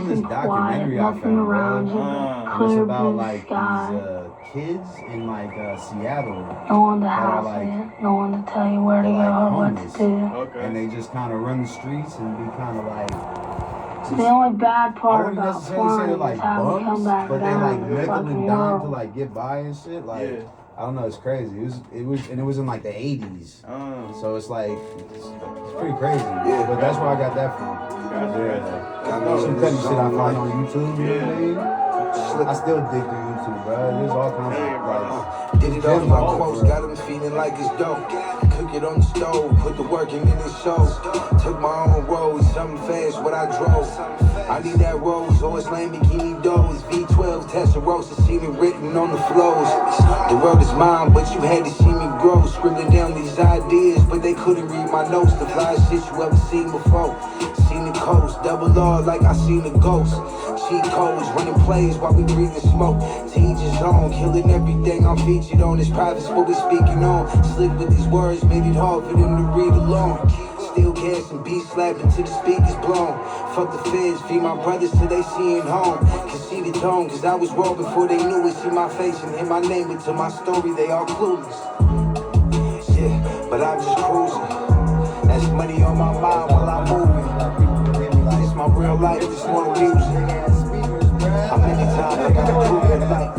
this documentary I found, bro. And it's about like these kids in like Seattle. No one to that are, house like, it, no one to tell you where to they're, go like, or what homeless. to do. Okay. And they just kind of run the streets and be kind of like. The only bad I part wouldn't about necessarily say flying they're like is how we come bums, back but they down like to the nickel and fucking dime to world. like get by and shit. Like I don't know, it's crazy. It was in like the 80s. So it's like it's pretty crazy. Yeah, but that's where I got that from. Some petty shit I find on YouTube. You know what I mean? I still dig through YouTube, bro. There's all kinds of like. Did it off my quotes, got him feeling like it's dope. Cook it on the stove, put the work in it show. Took my own road, something fast, what I drove. I need that rose, horse Lamborghini doors, V12, Testarossa, seen it written on the flows. The world is mine, but you had to see me grow. Scribbling down these ideas, but they couldn't read my notes. The flyest shit you ever seen before. Seen the coast, double R like I seen a ghost. Cheat codes, running plays while we breathing smoke. To each his own, killing everything I'm featured on. This private what we speaking on. Slick with these words, made it hard for them to read along. Still casting, beat slapping till the speakers blown. Fuck the feds, feed my brothers till they seeing home. Can see the tone, cause I was raw before they knew it. See my face and hear my name, but to my story they all clueless. Yeah, but I'm just cruising. That's money on my mind while I'm moving. It's my real life, it's more music. How many times I gotta prove it like.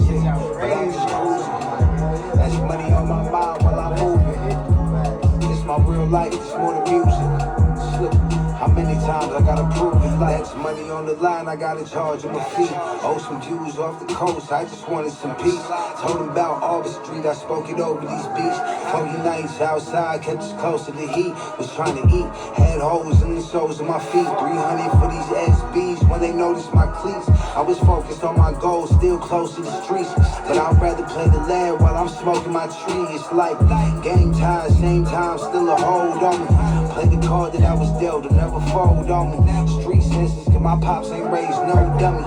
Yeah, but I'm just cruising. That's money on my mind while I'm moving. It's my real life, it's more than music. How many times I gotta prove it like. That's money on the line, I gotta charge him a fee. Owe some dues off the coast, I just wanted some peace. Told him about Arbor Street, I spoke it over these beats. Funky nights outside, kept us close to the heat. Was trying to eat, had holes in the soles of my feet. 300 for these SBs when they noticed my cleats. I was focused on my goals, still close to the streets. But I'd rather play the lad while I'm smoking my tree. It's like game time, same time, still a hold on me. Play the card that I was dealt, to never fold on me. Street senses, cause my pops ain't raised no dummy.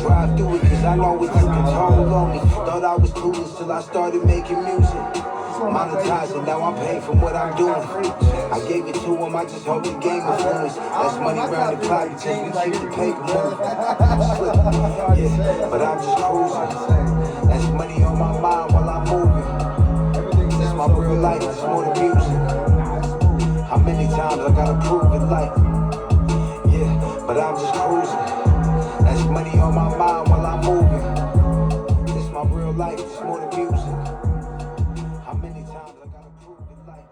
Drive through it cause I know it took a toll on me. Thought I was clueless till I started making music. Monetizing, now I'm paid for what I'm doing. I gave it to him, I just hope the game influence. That's money round the clock because we keep the paper moving. Yeah, but I'm just cruising. That's money on my mind while I'm moving. That's my real life, it's more than music. How many times I gotta prove it like. Yeah, but I'm just cruising. That's money on my mind while I'm moving. It's my real life, it's more than music. How many times I gotta prove it like.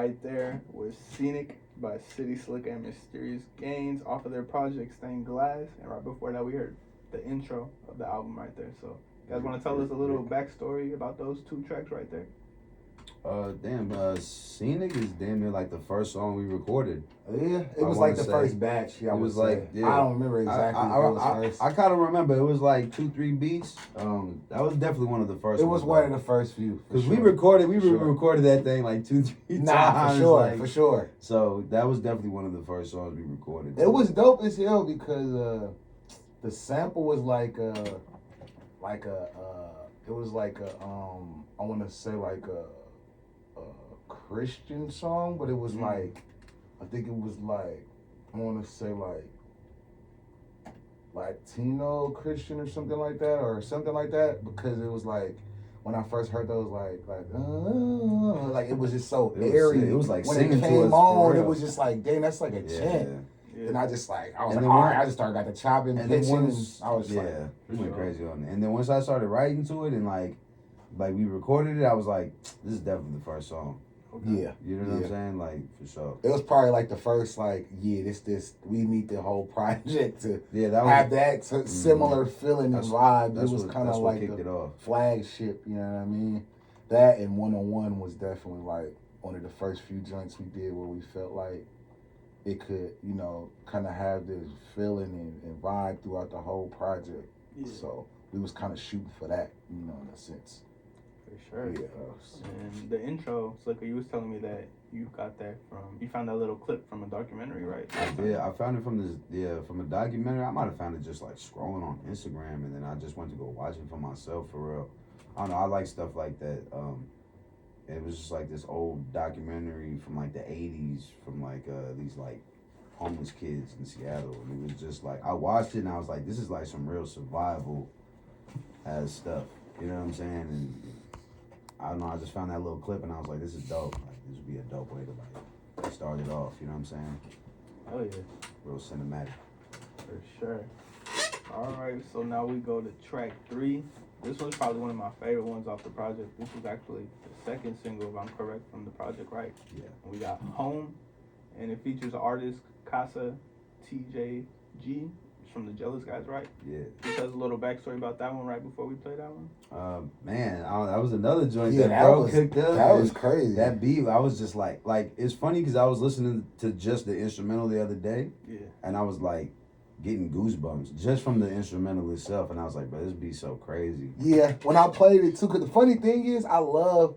right there with Scenic by Slikka X Mysterious Gaines off of their project Stained Glass. And right before that, we heard the intro of the album right there. So, you guys want to tell us a little backstory about those 2 tracks right there? Scenic is damn near like the first song we recorded. Yeah, it was like the first batch. Yeah, it was like, yeah. I don't remember exactly what it was first. I kind of remember it was like 2-3 beats. That was definitely one of the first. It was one of the first few. Because we recorded that thing like 2-3 times. For sure. So that was definitely one of the first songs we recorded. It was dope as hell because the sample was like a I want to say like a Christian song, but it was like, I think it was like, I want to say like Latino Christian or something like that, because it was like, when I first heard those, like it was just so airy. It was like when singing it came to us on, it was just like, dang, that's like a chant. Yeah. And I was like, all right, I just started got the chopping, pitching, and I was we went crazy on it. And then once I started writing to it and like we recorded it, I was like, this is definitely the first song. Okay. Yeah. You know what I'm saying? Like, for sure. It was probably like the first, like, this, we need the whole project to have that similar feeling and vibe. It was kind of like the flagship, you know what I mean? That and 101 was definitely like one of the first few joints we did where we felt like it could, you know, kind of have this feeling and vibe throughout the whole project. Yeah. So we was kind of shooting for that, you know, in a sense. For sure. Yeah. And the intro, Slikka, you was telling me that you got that you found that little clip from a documentary, right? I found it from a documentary. I might have found it just like scrolling on Instagram, and then I just went to go watch it for myself, for real. I don't know, I like stuff like that. It was just like this old documentary from like the 80s from like these like homeless kids in Seattle, and it was just like, I watched it and I was like, this is like some real survival as stuff, you know what I'm saying? And I don't know, I just found that little clip and I was like, this is dope. Like, this would be a dope way to like start it off, you know what I'm saying? Oh yeah. Real cinematic. For sure. Alright, so now we go to track 3. This one's probably one of my favorite ones off the project. This was actually the second single, if I'm correct, from the project, right? Yeah. And we got Home, and it features artist Casa TJG. It's from the Jealous Guys, right? Yeah. Just tell us a little backstory about that one right before we play that one. That was another joint that bro cooked up. That was crazy. That beat, I was just like it's funny because I was listening to just the instrumental the other day. Yeah. And I was like getting goosebumps just from the instrumental itself, and I was like, bro, this beat's so crazy. Yeah, when I played it too, because the funny thing is, I love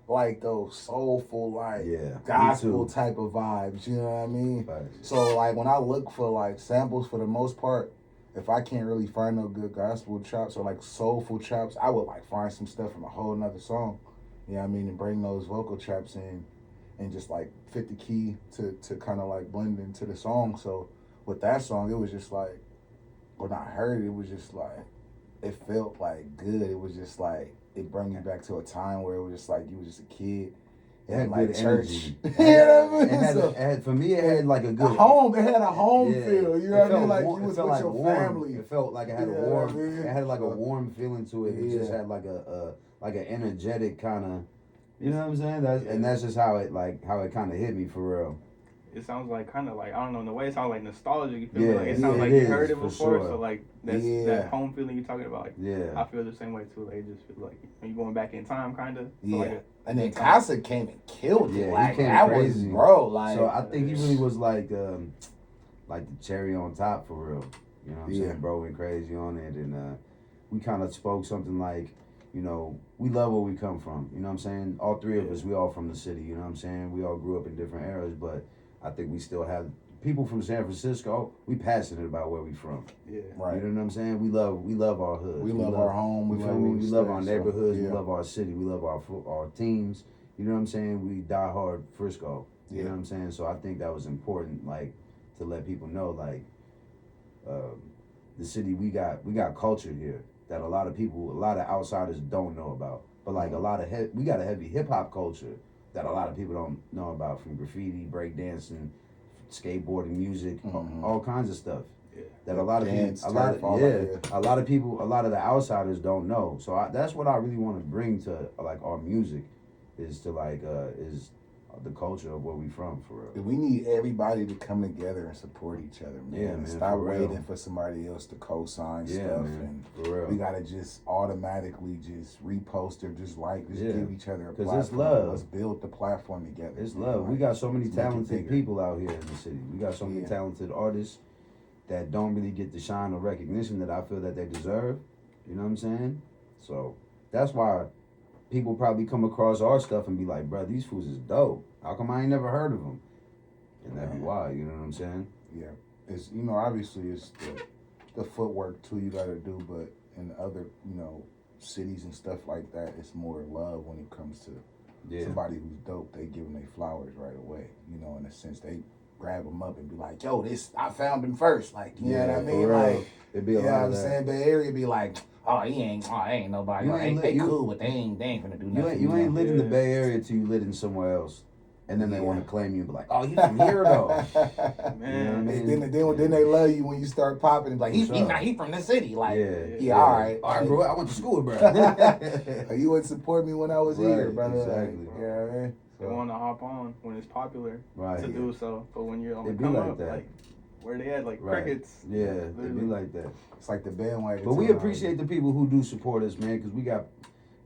like those soulful, like gospel type of vibes, you know what I mean? Right. So like when I look for like samples, for the most part, if I can't really find no good gospel chops or like soulful chops, I would like find some stuff from a whole nother song, you know what I mean, and bring those vocal chops in and just like fit the key to kind of like blend into the song. So with that song, it was just like, when I heard it, it was just like, it felt like good. It was just like, it brought me back to a time where it was just like, you was just a kid. It had like good church. energy. You know what I mean? It had, for me, it had like a good home. It had a home feel. You know what I mean? Like you was with like your warm. Family. It felt like it had a warm. It had like a warm feeling to it. It just had like like an energetic kind of. You know what I'm saying? And that's just how it kind of hit me for real. It sounds like kind of like, I don't know, in the way it sounds like nostalgic. You feel me? Like it sounds like it you heard it before, sure. so like that home feeling you're talking about. Like, I feel the same way too. Like it just feels like you're going back in time, kind of. So like and then Casa came and killed it. Like, he came that crazy, was, bro. Like, so I think he really was like the cherry on top for real. You know what I'm saying? Bro went crazy on it, and we kind of spoke something like, you know, we love where we come from. You know what I'm saying? All three of us, we all from the city. You know what I'm saying? We all grew up in different eras, but I think we still have people from San Francisco. We passionate about where we from. Yeah, right. You know what I'm saying? We love our hood. We love our home. We love our neighborhoods. We love our city. We love our teams. You know what I'm saying? We die hard Frisco. You know what I'm saying? So I think that was important, like, to let people know, like, the city, we got culture here that a lot of outsiders don't know about. But like we got a heavy hip hop culture that a lot of people don't know about, from graffiti, breakdancing, skateboarding, music, all kinds of stuff. Yeah. That a lot of the outsiders don't know. So that's what I really want to bring to like our music, is to like is the culture of where we from, for real. We need everybody to come together and support each other, man. Yeah, man, And stop for real. waiting for somebody else to co-sign Yeah, stuff. man, And for real. we gotta just automatically just repost or just give each other a 'Cause platform. it's love. Let's build the platform together. It's man. love. Like, We got so many let's make it talented bigger. people out here in the city. We got so many Yeah. talented artists that don't really get the shine or recognition that I feel that they deserve. You know what I'm saying? So that's why people probably come across our stuff and be like, bro, these fools is dope. How come I ain't never heard of them? And that'd be why, you know what I'm saying? Yeah, it's obviously it's the footwork too you gotta do, but in other cities and stuff like that, it's more love when it comes to somebody who's dope. They give them their flowers right away. In a sense, they grab them up and be like, "Yo, I found him first." Like, you know what I mean? Like, it'd be a you know lot what of I'm that. saying? Bay Area be like, ain't nobody. They cool, but they ain't finna do nothing. You ain't lit in the Bay Area till you lit in somewhere else. And then they want to claim you and be like, oh, you from here though. Man. You know what I mean? Then they love you when you start popping. And like, he's from the city. Like, yeah, all right, bro. I went to school, bro. You wouldn't support me when I was here, brother. Exactly. Like, yeah, man. They want to hop on when it's popular to do so, but when you're on the It be come like up, that. like where they at, like crickets. Yeah, it be like that. It's like the bandwagon. But we appreciate the people who do support us, man, because we got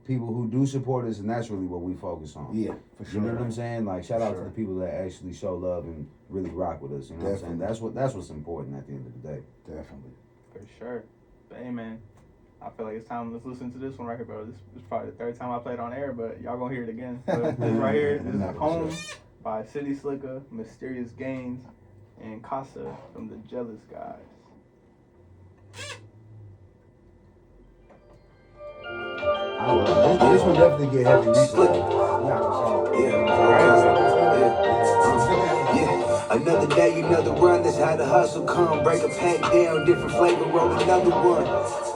people who do support us, and that's really what we focus on. Yeah, for sure. You know what I'm saying? Like, shout out to the people that actually show love and really rock with us. You know what I'm saying? That's what's important at the end of the day. Definitely. For sure. But hey, man, I feel like it's time. Let's listen to this one right here, bro. This is probably the third time I played on air, but y'all gonna hear it again. But this right here, this is Home by Slikka, Mysterious Gaines, and Casa from the Jealous Guys. This will definitely get heavy. Another day, another run, that's how the hustle come. Break a pack down, different flavor, roll another one.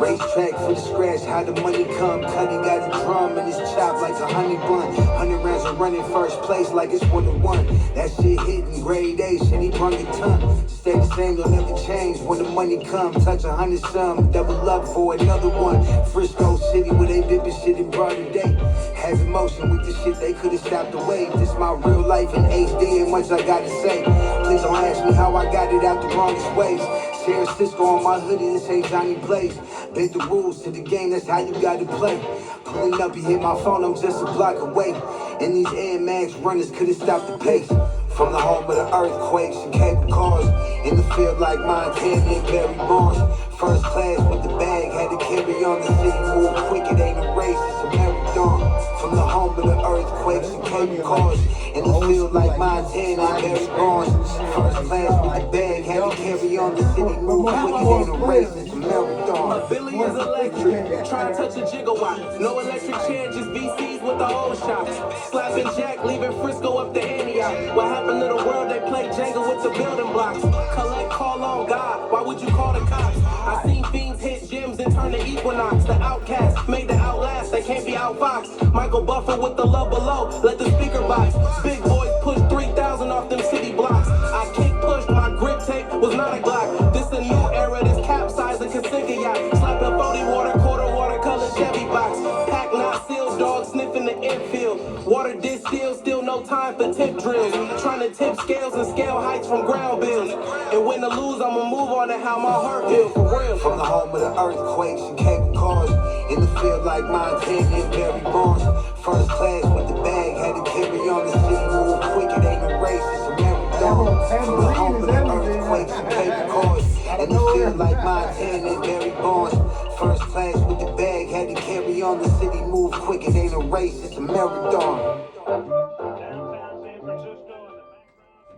Racetrack for the scratch, how the money come. Cuddy got a drum and it's chopped like a honey bun. 100 rounds are running first place like it's 1-1. That shit hitting grade A, shit he brung a ton. Stay the same, don't never change when the money come. Touch 100 some, double up for another one. Frisco City where they dipping shit in broad day. Have emotion with the shit, they could've stopped the wave. This my real life in HD, ain't much I gotta say. Please don't ask me how I got it out the wrongest ways. Sarah Cisco on my hoodie, this ain't Johnny Blaze. Bend the rules to the game, that's how you gotta play. Pulling up, you hit my phone, I'm just a block away. And these Air Max runners could've stopped the pace. From the home of the earthquakes and cable cars. In the field like Montana and Barry Bonds. First class with the bag, had to carry on. The city move quick, it ain't a race, it's a marathon. From the home of the earthquakes and cable cars. In the field like Montana and Barry Bonds. First class with the bag, had to carry on. The city move quick, it ain't a race, it's a marathon. Billy is electric, try to touch a gigawatt. No electric chair, just VCs with the old shots. Slapping Jack, leaving Frisco up to Antioch. What happened to the world? They play Jenga with the building blocks. Collect, call on God. Why would you call the cops? I seen fiends hit gyms and turn to Equinox. The outcast made the outlast. They can't be outfoxed. Michael Buffer with the love below. Let the speaker box. Big boys push 3,000 off them city blocks. I kick pushed. My grip tape was not a Glock. This a new era. This capsize a Kasinga yacht. Slapping 40 quarter watercolor Chevy box. Pack not sealed, dog sniffing the infield. Water distilled, still no time for tip drills. Trying to tip scales and scale heights from ground bills. And win or lose, I'ma move on to how my heart feels for real. From the home of the earthquakes and cable cars. In the field like Montana and Barry Bonds. First class with the bag, had to carry on. The city move quick, it ain't a race, it's a marathon. From the home of the earthquakes and cable cars. In the field like Montana and Barry Bonds. First class with the bag, had to carry on. The city move quick, it ain't a race, it's a marathon.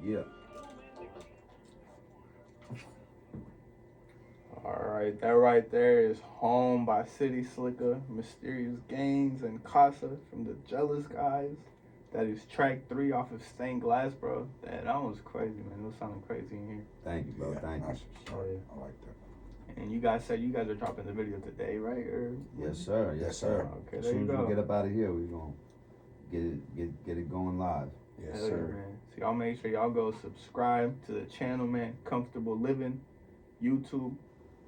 Yeah. Alright, that right there is Home by Slikka, Mysterious Gaines, and Casa from the Jealous Guys. That is track 3 off of Stained Glass, bro. That was crazy, man. It was sounding crazy in here. Thank you, bro. Thank you. I like that. And you guys said you guys are dropping the video today, right? Or Yes, sir. Yes, sir. Okay, As there you soon as go. we get up out of here, we're gonna get it going live. Yes, Hell yeah, sir. man. So y'all make sure y'all go subscribe to the channel, man. Comfortable Living, YouTube,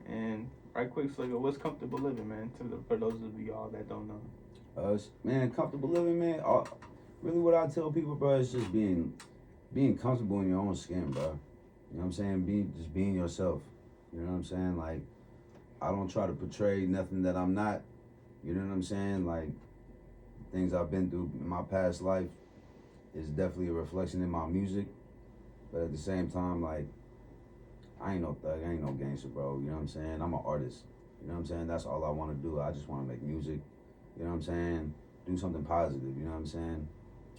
and right quick, Slikka, what's Comfortable Living, man? For those of y'all that don't know. Man, comfortable living, man. really what I tell people, bro, is just being comfortable in your own skin, bro. You know what I'm saying? Being yourself. You know what I'm saying? Like, I don't try to portray nothing that I'm not. You know what I'm saying? Like, things I've been through in my past life is definitely a reflection in my music. But at the same time, like, I ain't no thug, I ain't no gangster, bro. You know what I'm saying? I'm an artist. You know what I'm saying? That's all I want to do. I just want to make music. You know what I'm saying? Do something positive. You know what I'm saying?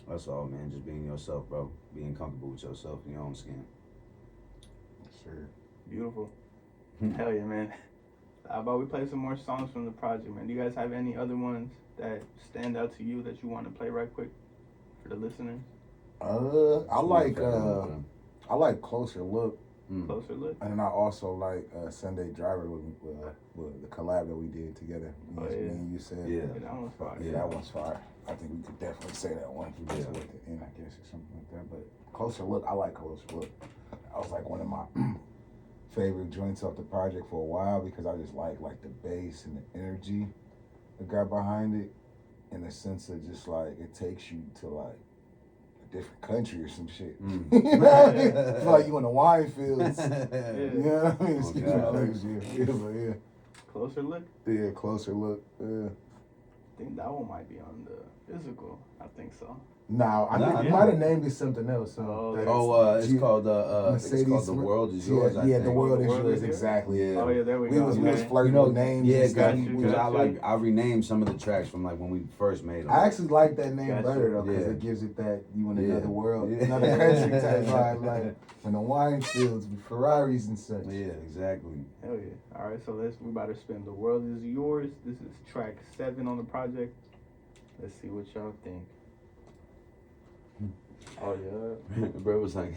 That's all, man. Just being yourself, bro. Being comfortable with yourself in your own skin. Sure. Beautiful. Hell yeah, man. How about we play some more songs from the project, man? Do you guys have any other ones that stand out to you that you want to play right quick for the listeners? I like Closer Look. Closer Look. And I also like Sunday Driver with the collab that we did together. Oh, yeah. Me and you said. Yeah. That one's fire. Yeah, that one's fire. I think we could definitely say that one. Yeah. At the end, I guess, or something like that. But Closer Look, I like Closer Look. That was like one of my favorite joints off the project for a while because I just like the bass and the energy that got behind it, in the sense of just like it takes you to like a different country or some shit. You know what I mean? It's like you in the wine fields. Yeah. You know what I mean? It's Okay. Closer Look? Yeah, Closer Look. Yeah. I think that one might be on the physical. I think so. No, I might have named it something else. Oh, it's called The World Is Yours. I think. The World Is World Yours. Is Yours? Exactly. Yeah. Oh yeah, there we We go. was Okay. flirting with names. Yeah, and stuff. because I renamed some of the tracks from like when we first made them. I actually like that name Gotcha. better though, because Yeah. it gives it that you in Yeah. another world, Yeah. another country type vibe, like in the wine fields with Ferraris and such. Yeah, exactly. Hell yeah. All right, so we about to spin The World Is Yours. This is track 7 on the project. Let's see what y'all think. Oh yeah. Bro was like,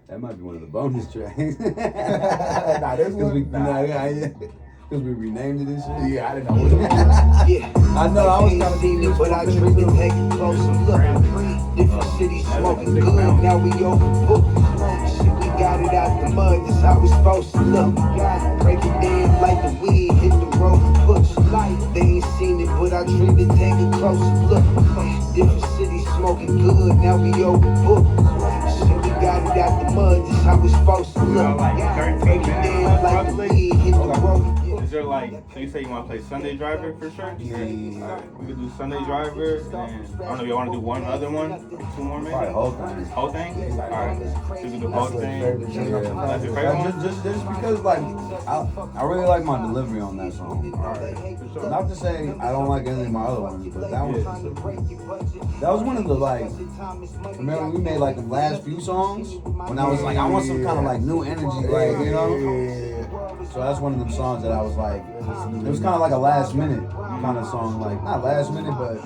that might be one of the bonus tracks. Nah, this one. Because we renamed it and shit. Yeah, I didn't know what it was. Yeah. I know, I was kind of seen it, but I dreamed to take a closer look. Different cities smoking good, now we overbooked. Shit, we got it out the mud, that's how we supposed to look. Break it down like the weed, hit the road and push. They ain't seen it, but I dreamed to take a closer look. Different cities smoking good, now we overbooked. Shit, we got it out the mud, that's how we supposed to look. Break it down like the weed, hit the road. Is there like, so you say you want to play Sunday Driver for sure? Yeah. Alright, we could do Sunday Driver, and I don't know if you want to do one other one, or 2 more maybe? Probably whole thing. Whole thing? Alright, so we can do whole thing. That's your favorite Yeah. one? Just because like I really like my delivery on that song. Alright, for sure. Not to say I don't like any of my other ones, but that was one of the like. Remember we made like the last few songs when I was like I want some kind of like new energy, like you know. So that's one of them songs that I was like, it was kind of like a last minute kind of song, like not last minute, but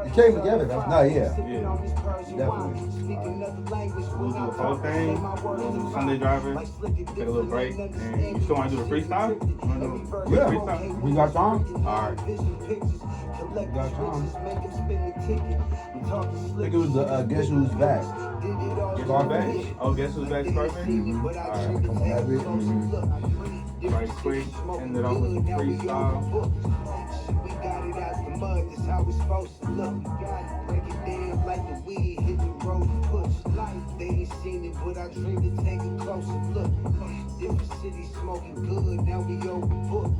It came together though. no, yeah, Yeah. definitely. We'll do the whole thing, we'll do Sunday Driver, take a little break, and you still want to do the freestyle? You want to do a quick Yeah, freestyle? we got time. Alright. We got time. I think it was the Guess Who's Back. Guess who's back? Oh, Guess Who's Back, Scarface? Alright. Come on, that bit. Right quick, end it off with the freestyle. We got it out the mud, that's how we supposed to look. Break it down like the weed, hit the road and push. They ain't seen it, but I dreamed to take a closer look. Different cities smoking good, now we overbooked.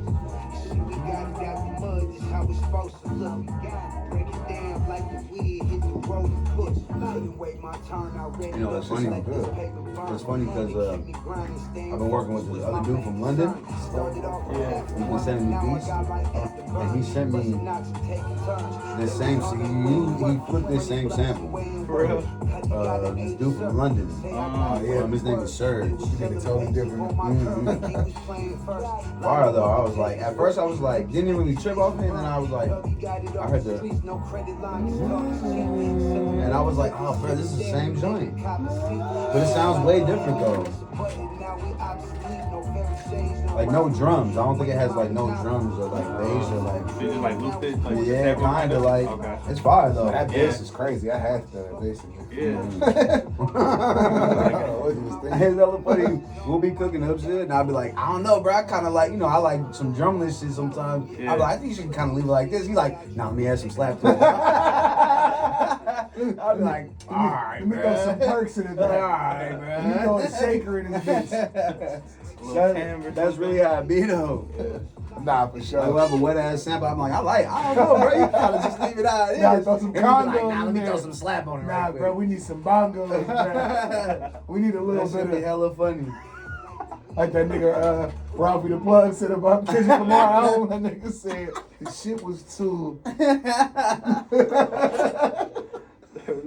Shit, we got it out the mud, that's how we supposed to look. Break it down like the weed, hit the road and push. Couldn't wait my turn already. You know, it's funny. It's funny because I've been working with this other dude from London. He's been sending me beats, and he sent me this same. He flipped this same sample. For real? This dude from London. His name is Serge. You did it totally different. Fire though, I was like, at first I was like, didn't really trip off it, and then I was like, I heard the, and I was like, oh, bro, this is the same joint, but it sounds way different though. Like no drums. I don't think it has like no drums or like bass or like. So you just like looped it? Like, Yeah, sample kinda like. Okay. It's fire though. That bass is crazy. I had that bass in Yeah. I hear hella funny. We'll be cooking up shit, and I'll be like, I don't know, bro. I kind of like, I like some drumless shit sometimes. Yeah. I'll be like, I think you should kind of leave it like this. He like, nah, let me add some slap to it. I'll be like, all right, let me throw some perks in it. All right, bro. Let me throw a shaker in this bitch. That's really how it be though. Nah, for sure. Like, we'll have a wet ass sample. I'm like, I don't know, bro. You gotta just leave it out. Nah, throw some And he be condos like, nah, let in me there. throw some slap on it. Nah, right quick. bro, we need some bongos, bro. We need a little That should bit be of, hella funny. like that nigga, Ralphie the Plug said about Kendrick Lamar album. That nigga said, the shit was too.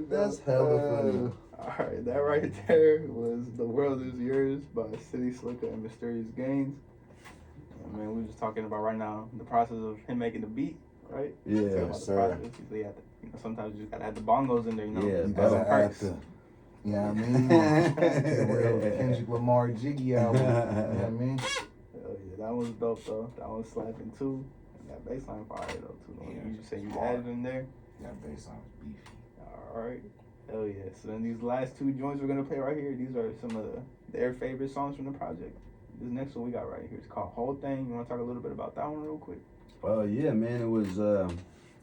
That's hella funny. Alright, that right there was The World Is Yours by Slikka X Mysterious Gaines. Yeah, man, we were just talking about right now the process of him making the beat, right? Yeah, Talking about the sir. process. He had to, sometimes you just gotta add the bongos in there, Yeah, You Add gotta some add perks. the, you know what I mean? The real Kendrick Lamar Jiggy album. You know what I mean? Hell yeah, that was dope though. That was slapping too. And that bassline fire though too. Yeah, You just say you it's hard. added in there. That bass line was beefy. Alright. Hell yeah. So then these last two joints we're gonna play right here, these are some of their favorite songs from the project. This next one we got right here is called Whole Thing. You wanna talk a little bit about that one real quick? Yeah, man, it was,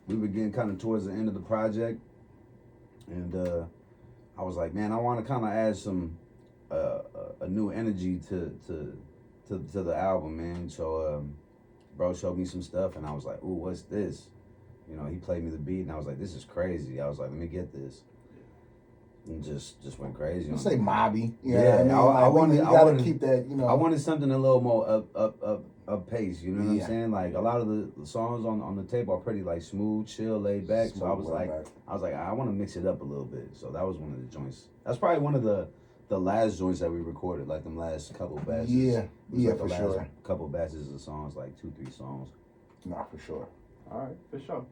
we were getting kind of towards the end of the project, and I was like, man, I want to kind of add some, a new energy to the album, man. So, bro showed me some stuff, and I was like, ooh, what's this? You know, he played me the beat, and I was like, this is crazy. I was like, let me get this. And just went crazy. You say mobby. Yeah, I mean, I wanted- you I gotta wanted- keep that, you know. I wanted something a little more up pace, you know what Yeah. I'm saying? Like a lot of the songs on the tape are pretty like smooth, chill, laid back. So I was Smooth, laid like, back. I want to mix it up a little bit. So that was one of the joints. That's probably one of the last joints that we recorded, like them last couple batches. Yeah, It was yeah, like the for last sure. couple batches of songs, like 2-3 songs. Nah, for sure. Alright, for sure.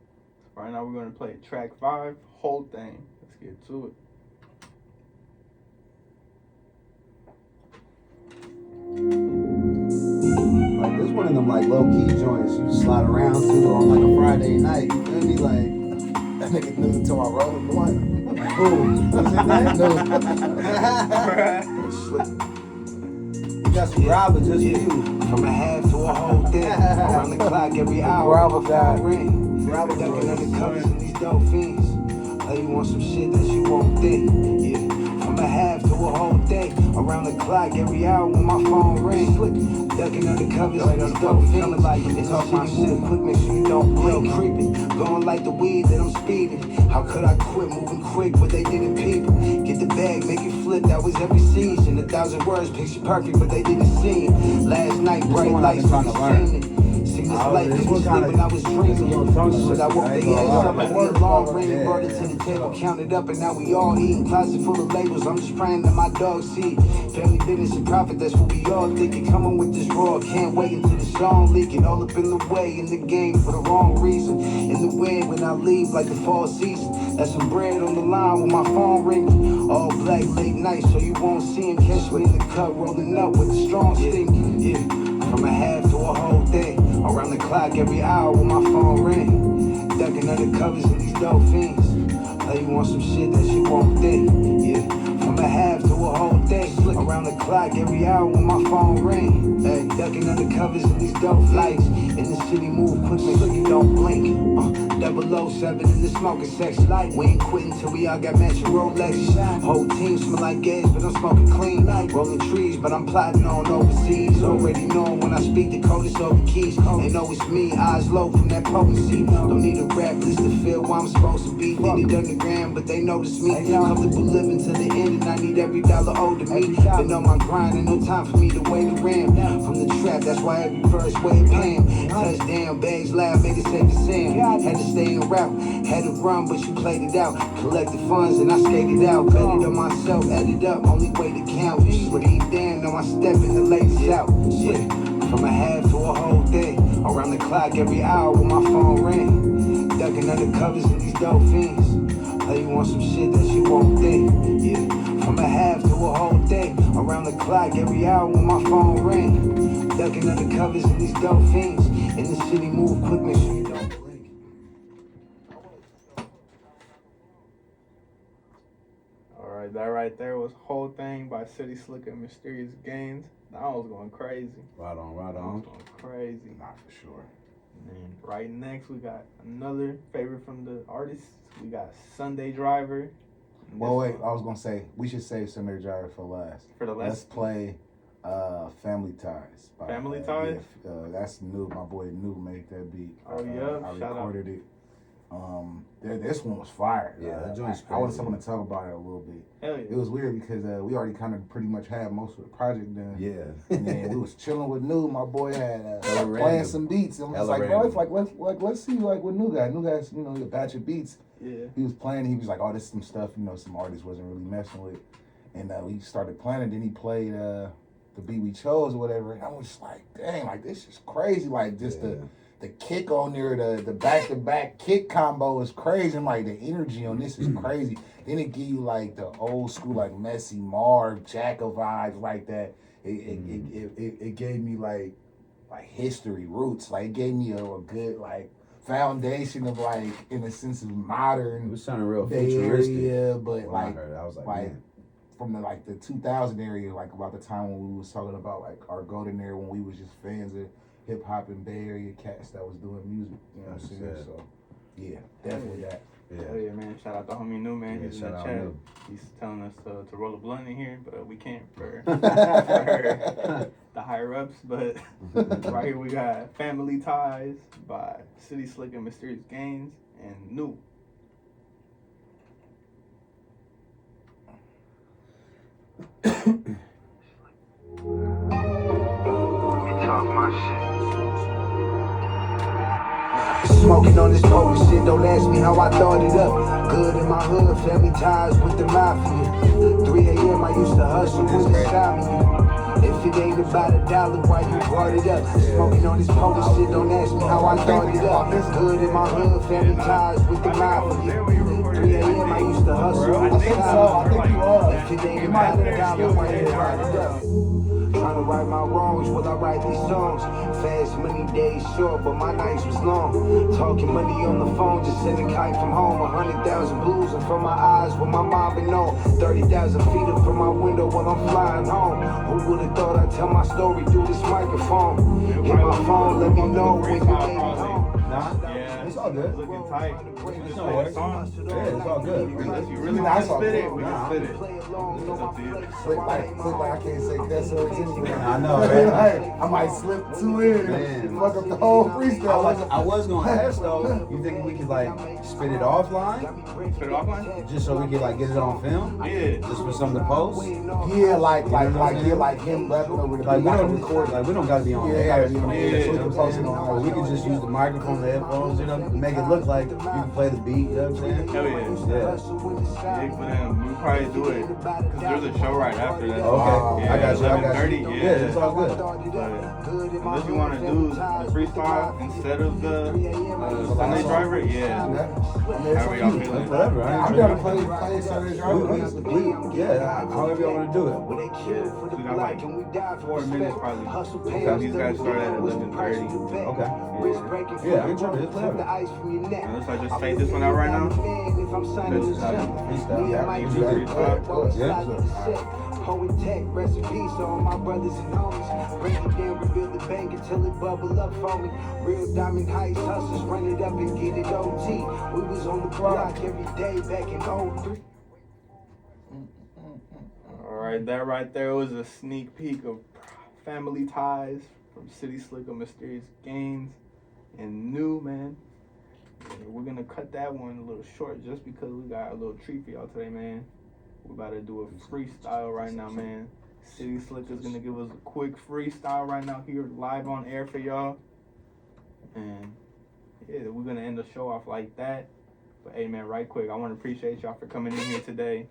So right now we're gonna play track 5, Whole Thing. Let's get to it. Like this one of them like low key joints you slide around to on like a Friday night. You feel me? Like That nigga knew until I rolled him blunt. you got some growler just for you. From a half to a whole day, around the clock every hour. Gravel my guy. phone ring. Gravel Ducking guy. under covers and these dope fiends. Play you want some shit that you won't think. Yeah. From a half to a whole day, around the clock every hour when my phone ring. Ducking under covers and these dope fiends. Like you talk my shit quick, make sure you don't blink. Creeping, going like the weed that I'm speeding. How could I quit moving quick, but they didn't peep it. Get the bag, make it flip, that was every season. 1,000 words, picture perfect, but they didn't see it. Last night, bright one I've lights, been trying to learn. seen it. Seen this light, This this one kinda- when I was dreaming. Should I woke the right? edge up Yeah. like a long ring, Yeah. brought it to the table, counted up, and now we all eating. Closet full of labels, I'm just praying that my dogs see it. Family business and profit, that's what we all thinking. Coming with this raw, can't wait until the song leaking. All up in the way, in the game for the wrong reason. In the wind when I leave like the fall season. That's some bread on the line with my phone ringing. All black late night, so you won't see him. Catch me in the cut, rolling up with the strong stinking. Yeah, from a half to a whole day. Around the clock every hour when my phone ring. Ducking under covers and these dope fiends. Play you want some shit that you won't think. Yeah, from a half to a whole day. Around the clock every hour when my phone ring. Hey, ducking under covers and these dope lights. In the city move quick, make sure you don't blink. 007 in the smoking section. We ain't quitting till we all got matching Rolexes. Whole team smell like gas, but I'm smoking clean. Rolling trees, but I'm plotting on overseas. Already knowing when I speak the code, it's over keys. They know it's me, eyes low from that potency. Don't need a rap list to feel where I'm supposed to be. Did it underground, but they notice me. Comfortable living to the end, and I need every dollar owed to me. Been on my grind, and no time for me to wait around. From the trap, that's why every verse way Pam. Touchdown, bags loud, make it safe to Sam. Had to stay en route, had to run, but you played it out. Collected funds, and I skated out. Bet it on myself, added up, only way to count. Breathe down, now I step in the latest out. Yeah, from a half to a whole day. Around the clock every hour when my phone ring. Ducking under covers and these dope fiends. Play you want some shit that you won't think. Yeah, from a half to a whole day. Around the clock every hour when my phone ring. Ducking under covers and these dope fiends. In the city move quick, make sure you don't blink. Alright, that right there was Whole Thing by Slikka X Mysterious Gaines. That was going crazy. Right on, right That on. was going crazy. Nah, for sure. And right next, we got another favorite from the artists. We got Sunday Driver. And Well, this wait, one- I was gonna say we should save Sunday Driver for last. For the Let's last play Family Ties. Family Ties? Yeah, that's new. My boy New made that beat. Oh, yeah, I shout out. recorded it. This one was fire. Yeah, that joint's I want crazy. someone to talk about it a little bit. Hell It yeah. was weird because we already kind of pretty much had most of the project done. Yeah. And then we was chilling with New. My boy had Hella playing random. some beats. And I'm just Hella like, bro, random. it's like let's see like what New got. New guy's a batch of beats. Yeah. He was playing. He was like, oh, this is some stuff some artists wasn't really messing with. And we started playing it. Then he played the beat we chose or whatever. And I was just like, dang, like this is crazy. Like just the kick on there, the back-to-back kick combo is crazy. And like the energy on this is crazy. Then it give you like the old school like Messy Marv, Jacka vibes like that. It gave me like history roots. Like it gave me a good like foundation of like in a sense of It modern was sounding real Bay futuristic. Area, but When I like heard it, I was like, like man. from the 2000 area, like about the time when we was talking about like our golden era when we was just fans of hip hop and Bay Area cats that was doing music. You know what I'm saying? That's it. So yeah, definitely that. Hell yeah, man. Shout out to homie New, man. Yeah, He's in shout the out chat. New. He's telling us to roll a blunt in here, but we can't for the higher ups. But right here we got Family Ties by Slikka Mysterious Gaines and New. Smoking on this potent shit, don't ask me how I thought it up. Good in my hood, family ties with the mafia. 3 a.m. I used to hustle with insomnia. If it ain't about $1, why you brought it up? Smoking on this potent shit, don't ask me how I thought it up. Good in my hood, family ties with the mafia. 3 a.m. I used to hustle with insomnia. If it ain't about $1, why you brought it up? Trying to right my wrongs while I write these songs. Fast money days short, but my nights was long. Talking money on the phone, just send a kite from home. 100,000 blues in front of my eyes with my mom been on. 30,000 feet up from my window while I'm flying home. Who would've thought I'd tell my story through this microphone? Hit my phone, let me know when you made it home. Nah, Yeah, it's all good. Looking tight. It's all right. Yeah, it's all good. Unless you really want to spit it, we can spit it. Play along, It's up to you. Slip like I can't say cuss words anyway. I know, right? I might slip 2 in Man. and fuck up the whole freestyle. I was gonna ask though, you think we could like spit it offline? Spit it offline? Just so we could like get it on film? Yeah. Just for something to post? Yeah, like him rapping over the Like we beat. don't record, like we don't gotta be on Yeah, air. gotta be on you air, know so we what can I'm post saying? it on Or we can just use the microphone, the headphones, you know, make it look like you can play the beat, you know what I'm saying? Hell yeah. Yeah. Yeah, but then we'll probably do it because there's a show right after that. Okay, Yeah, I got you, I got 11:30, you. yeah. Yeah, it's all good. But unless you want to do the freestyle instead of the Sunday Driver, yeah. However y'all That's feeling. whatever. I I'm ain't down to tripping. play Saturday Drive. Yeah, however y'all want to do it. We got like 4 minutes probably. Because these guys start at 11:30. Okay. Yeah, I ain't tripping. It's whatever. Unless I just take this one out right now. Freestyle. Yeah, You do freestyle. Yeah. Poet tech, recipes to all my brothers and homies. Break it down, rebuild the bank until it bubble up for me. Real diamond heist hustlers, run it up and get it OT. We was on the block every day back in 03. Alright, that right there was a sneak peek of Family Ties from Slikka Mysterious Gaines and New, man. And we're gonna cut that one a little short just because we got a little treat for y'all today, man. We're about to do a freestyle right now, man. Slikka's gonna give us a quick freestyle right now here live on air for y'all. And yeah, we're gonna end the show off like that. But hey, man, right quick, I want to appreciate y'all for coming in here today.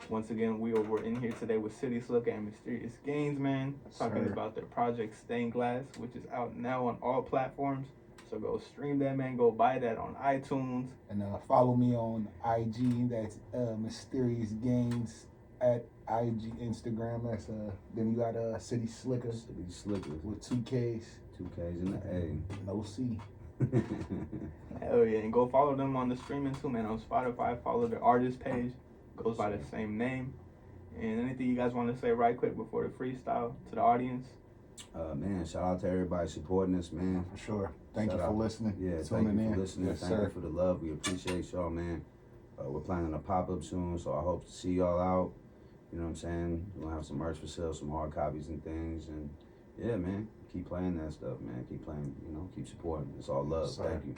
Once again, we were in here today with Slikka and Mysterious Gaines, man. Talking Sir. about their project Stained Glass, which is out now on all platforms. So go stream that, man. Go buy that on iTunes. And follow me on IG. That's Mysterious Gaines at IG, Instagram. That's then you got City Slikka City Slikka. with 2 Ks, 2 Ks in the no C. A. Hell yeah. And go follow them on the streaming too, man. On Spotify, follow their artist page. Goes by the same name. And anything you guys want to say right quick before the freestyle to the audience? Man, shout out to everybody supporting us, man. For sure. Thank Shout you for out. listening. Yeah, tuning thank you in. for listening. Yes, Thank sir. you for the love. We appreciate y'all, man. We're planning a pop-up soon, so I hope to see y'all out. You know what I'm saying? We're gonna have some merch for sale, some hard copies and things, and yeah, man, keep playing that stuff, man. Keep playing, keep supporting. It's all love. Yes, sir. Thank you.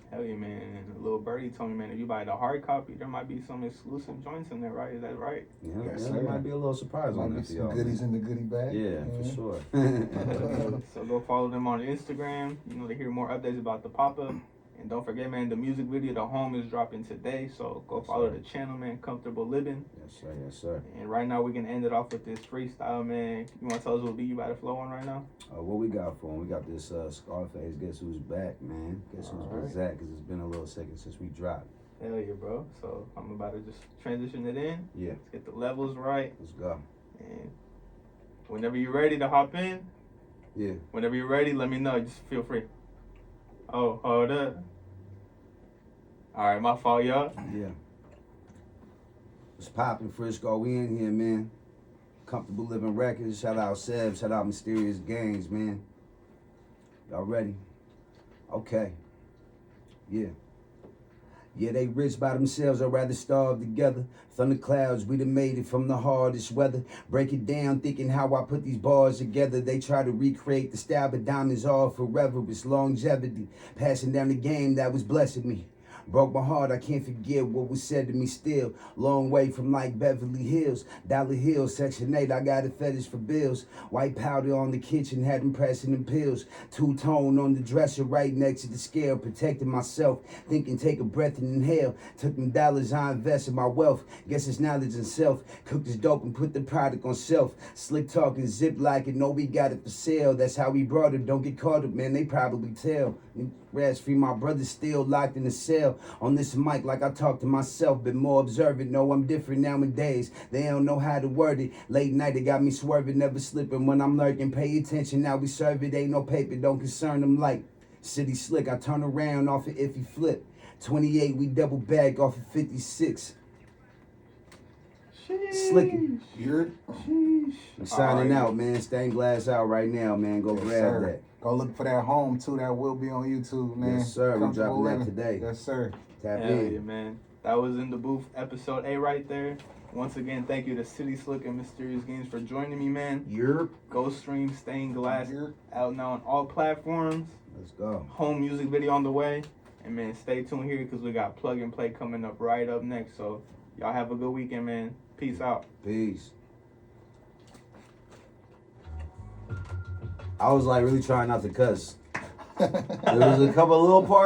Hell yeah, man. And Lil Birdie told me, man, if you buy the hard copy, there might be some exclusive joints in there, right? Is that right? Yeah, Yes, yeah, sir. there might be a little surprise Might on be there for some y'all. goodies Man. in the goodie bag. Yeah, for sure. So go follow them on Instagram, to hear more updates about the pop-up. And don't forget, man, the music video, The Home, is dropping today. So go Yes, follow sir. the channel, man, Comfortable Living. Yes, sir. Yes, sir. And right now, we're going to end it off with this freestyle, man. You want to tell us what beat you about to flow on right now? What we got for him? We got this Scarface, Guess Who's Back, man. Guess Who's Alright. back, because it's been a little second since we dropped. Hell yeah, bro. So I'm about to just transition it in. Yeah, Let's get the levels right. let's go. And whenever you're ready to hop in, Yeah. whenever you're ready, let me know. Just feel free. Oh, hold up. All right, my fault, y'all. Yeah. What's poppin', Frisco? We in here, man. Comfortable Living Records. Shout out Seb. Shout out Mysterious Gaines, man. Y'all ready? Okay. Yeah. Yeah, they rich by themselves, I'd rather starve together. Thunderclouds, we done made it from the hardest weather. Break it down, thinking how I put these bars together. They try to recreate the style, but diamonds are forever. It's longevity, passing down the game that was blessing me. Broke my heart, I can't forget what was said to me still. Long way from like Beverly Hills, Dollar Hill, Section 8, I got a fetish for bills. White powder on the kitchen, had them pressing them pills. Two-tone on the dresser right next to the scale, protecting myself. Thinking take a breath and inhale. Took them dollars, I invest in my wealth. Guess it's knowledge and self. Cooked this dope and put the product on shelf. Slick talking, zip like it, know we got it for sale. That's how we brought it, don't get caught up, man, they probably tell. Rest free, my brother still locked in the cell. On this mic, like I talk to myself, been more observant. No, I'm different nowadays. They don't know how to word it. Late night, they got me swerving, never slipping. When I'm lurking, pay attention. Now we serve it. Ain't no paper, don't concern them. Like City Slick, I turn around off of iffy flip. 28, we double back off of 56. Slicky. You're Sheesh. I'm signing Alright. out, man. Stained glass out right now, man. Go Yes, grab sir. that. Go look for that home too. That will be on YouTube, man. Yes, sir. We Comfortable dropping that Living. today. Yes, sir. Tap Hell in. yeah, man. That was In the Booth, episode 8 right there. Once again, thank you to City Slick and Mysterious Gaines for joining me, man. Yerp. Go stream Stained Glass You're out now on all platforms. Let's go. Home music video on the way. And man, stay tuned here because we got Plug and Play coming up right up next. So y'all have a good weekend, man. Peace out. Peace. I was like really trying not to cuss. There was a couple of little parts.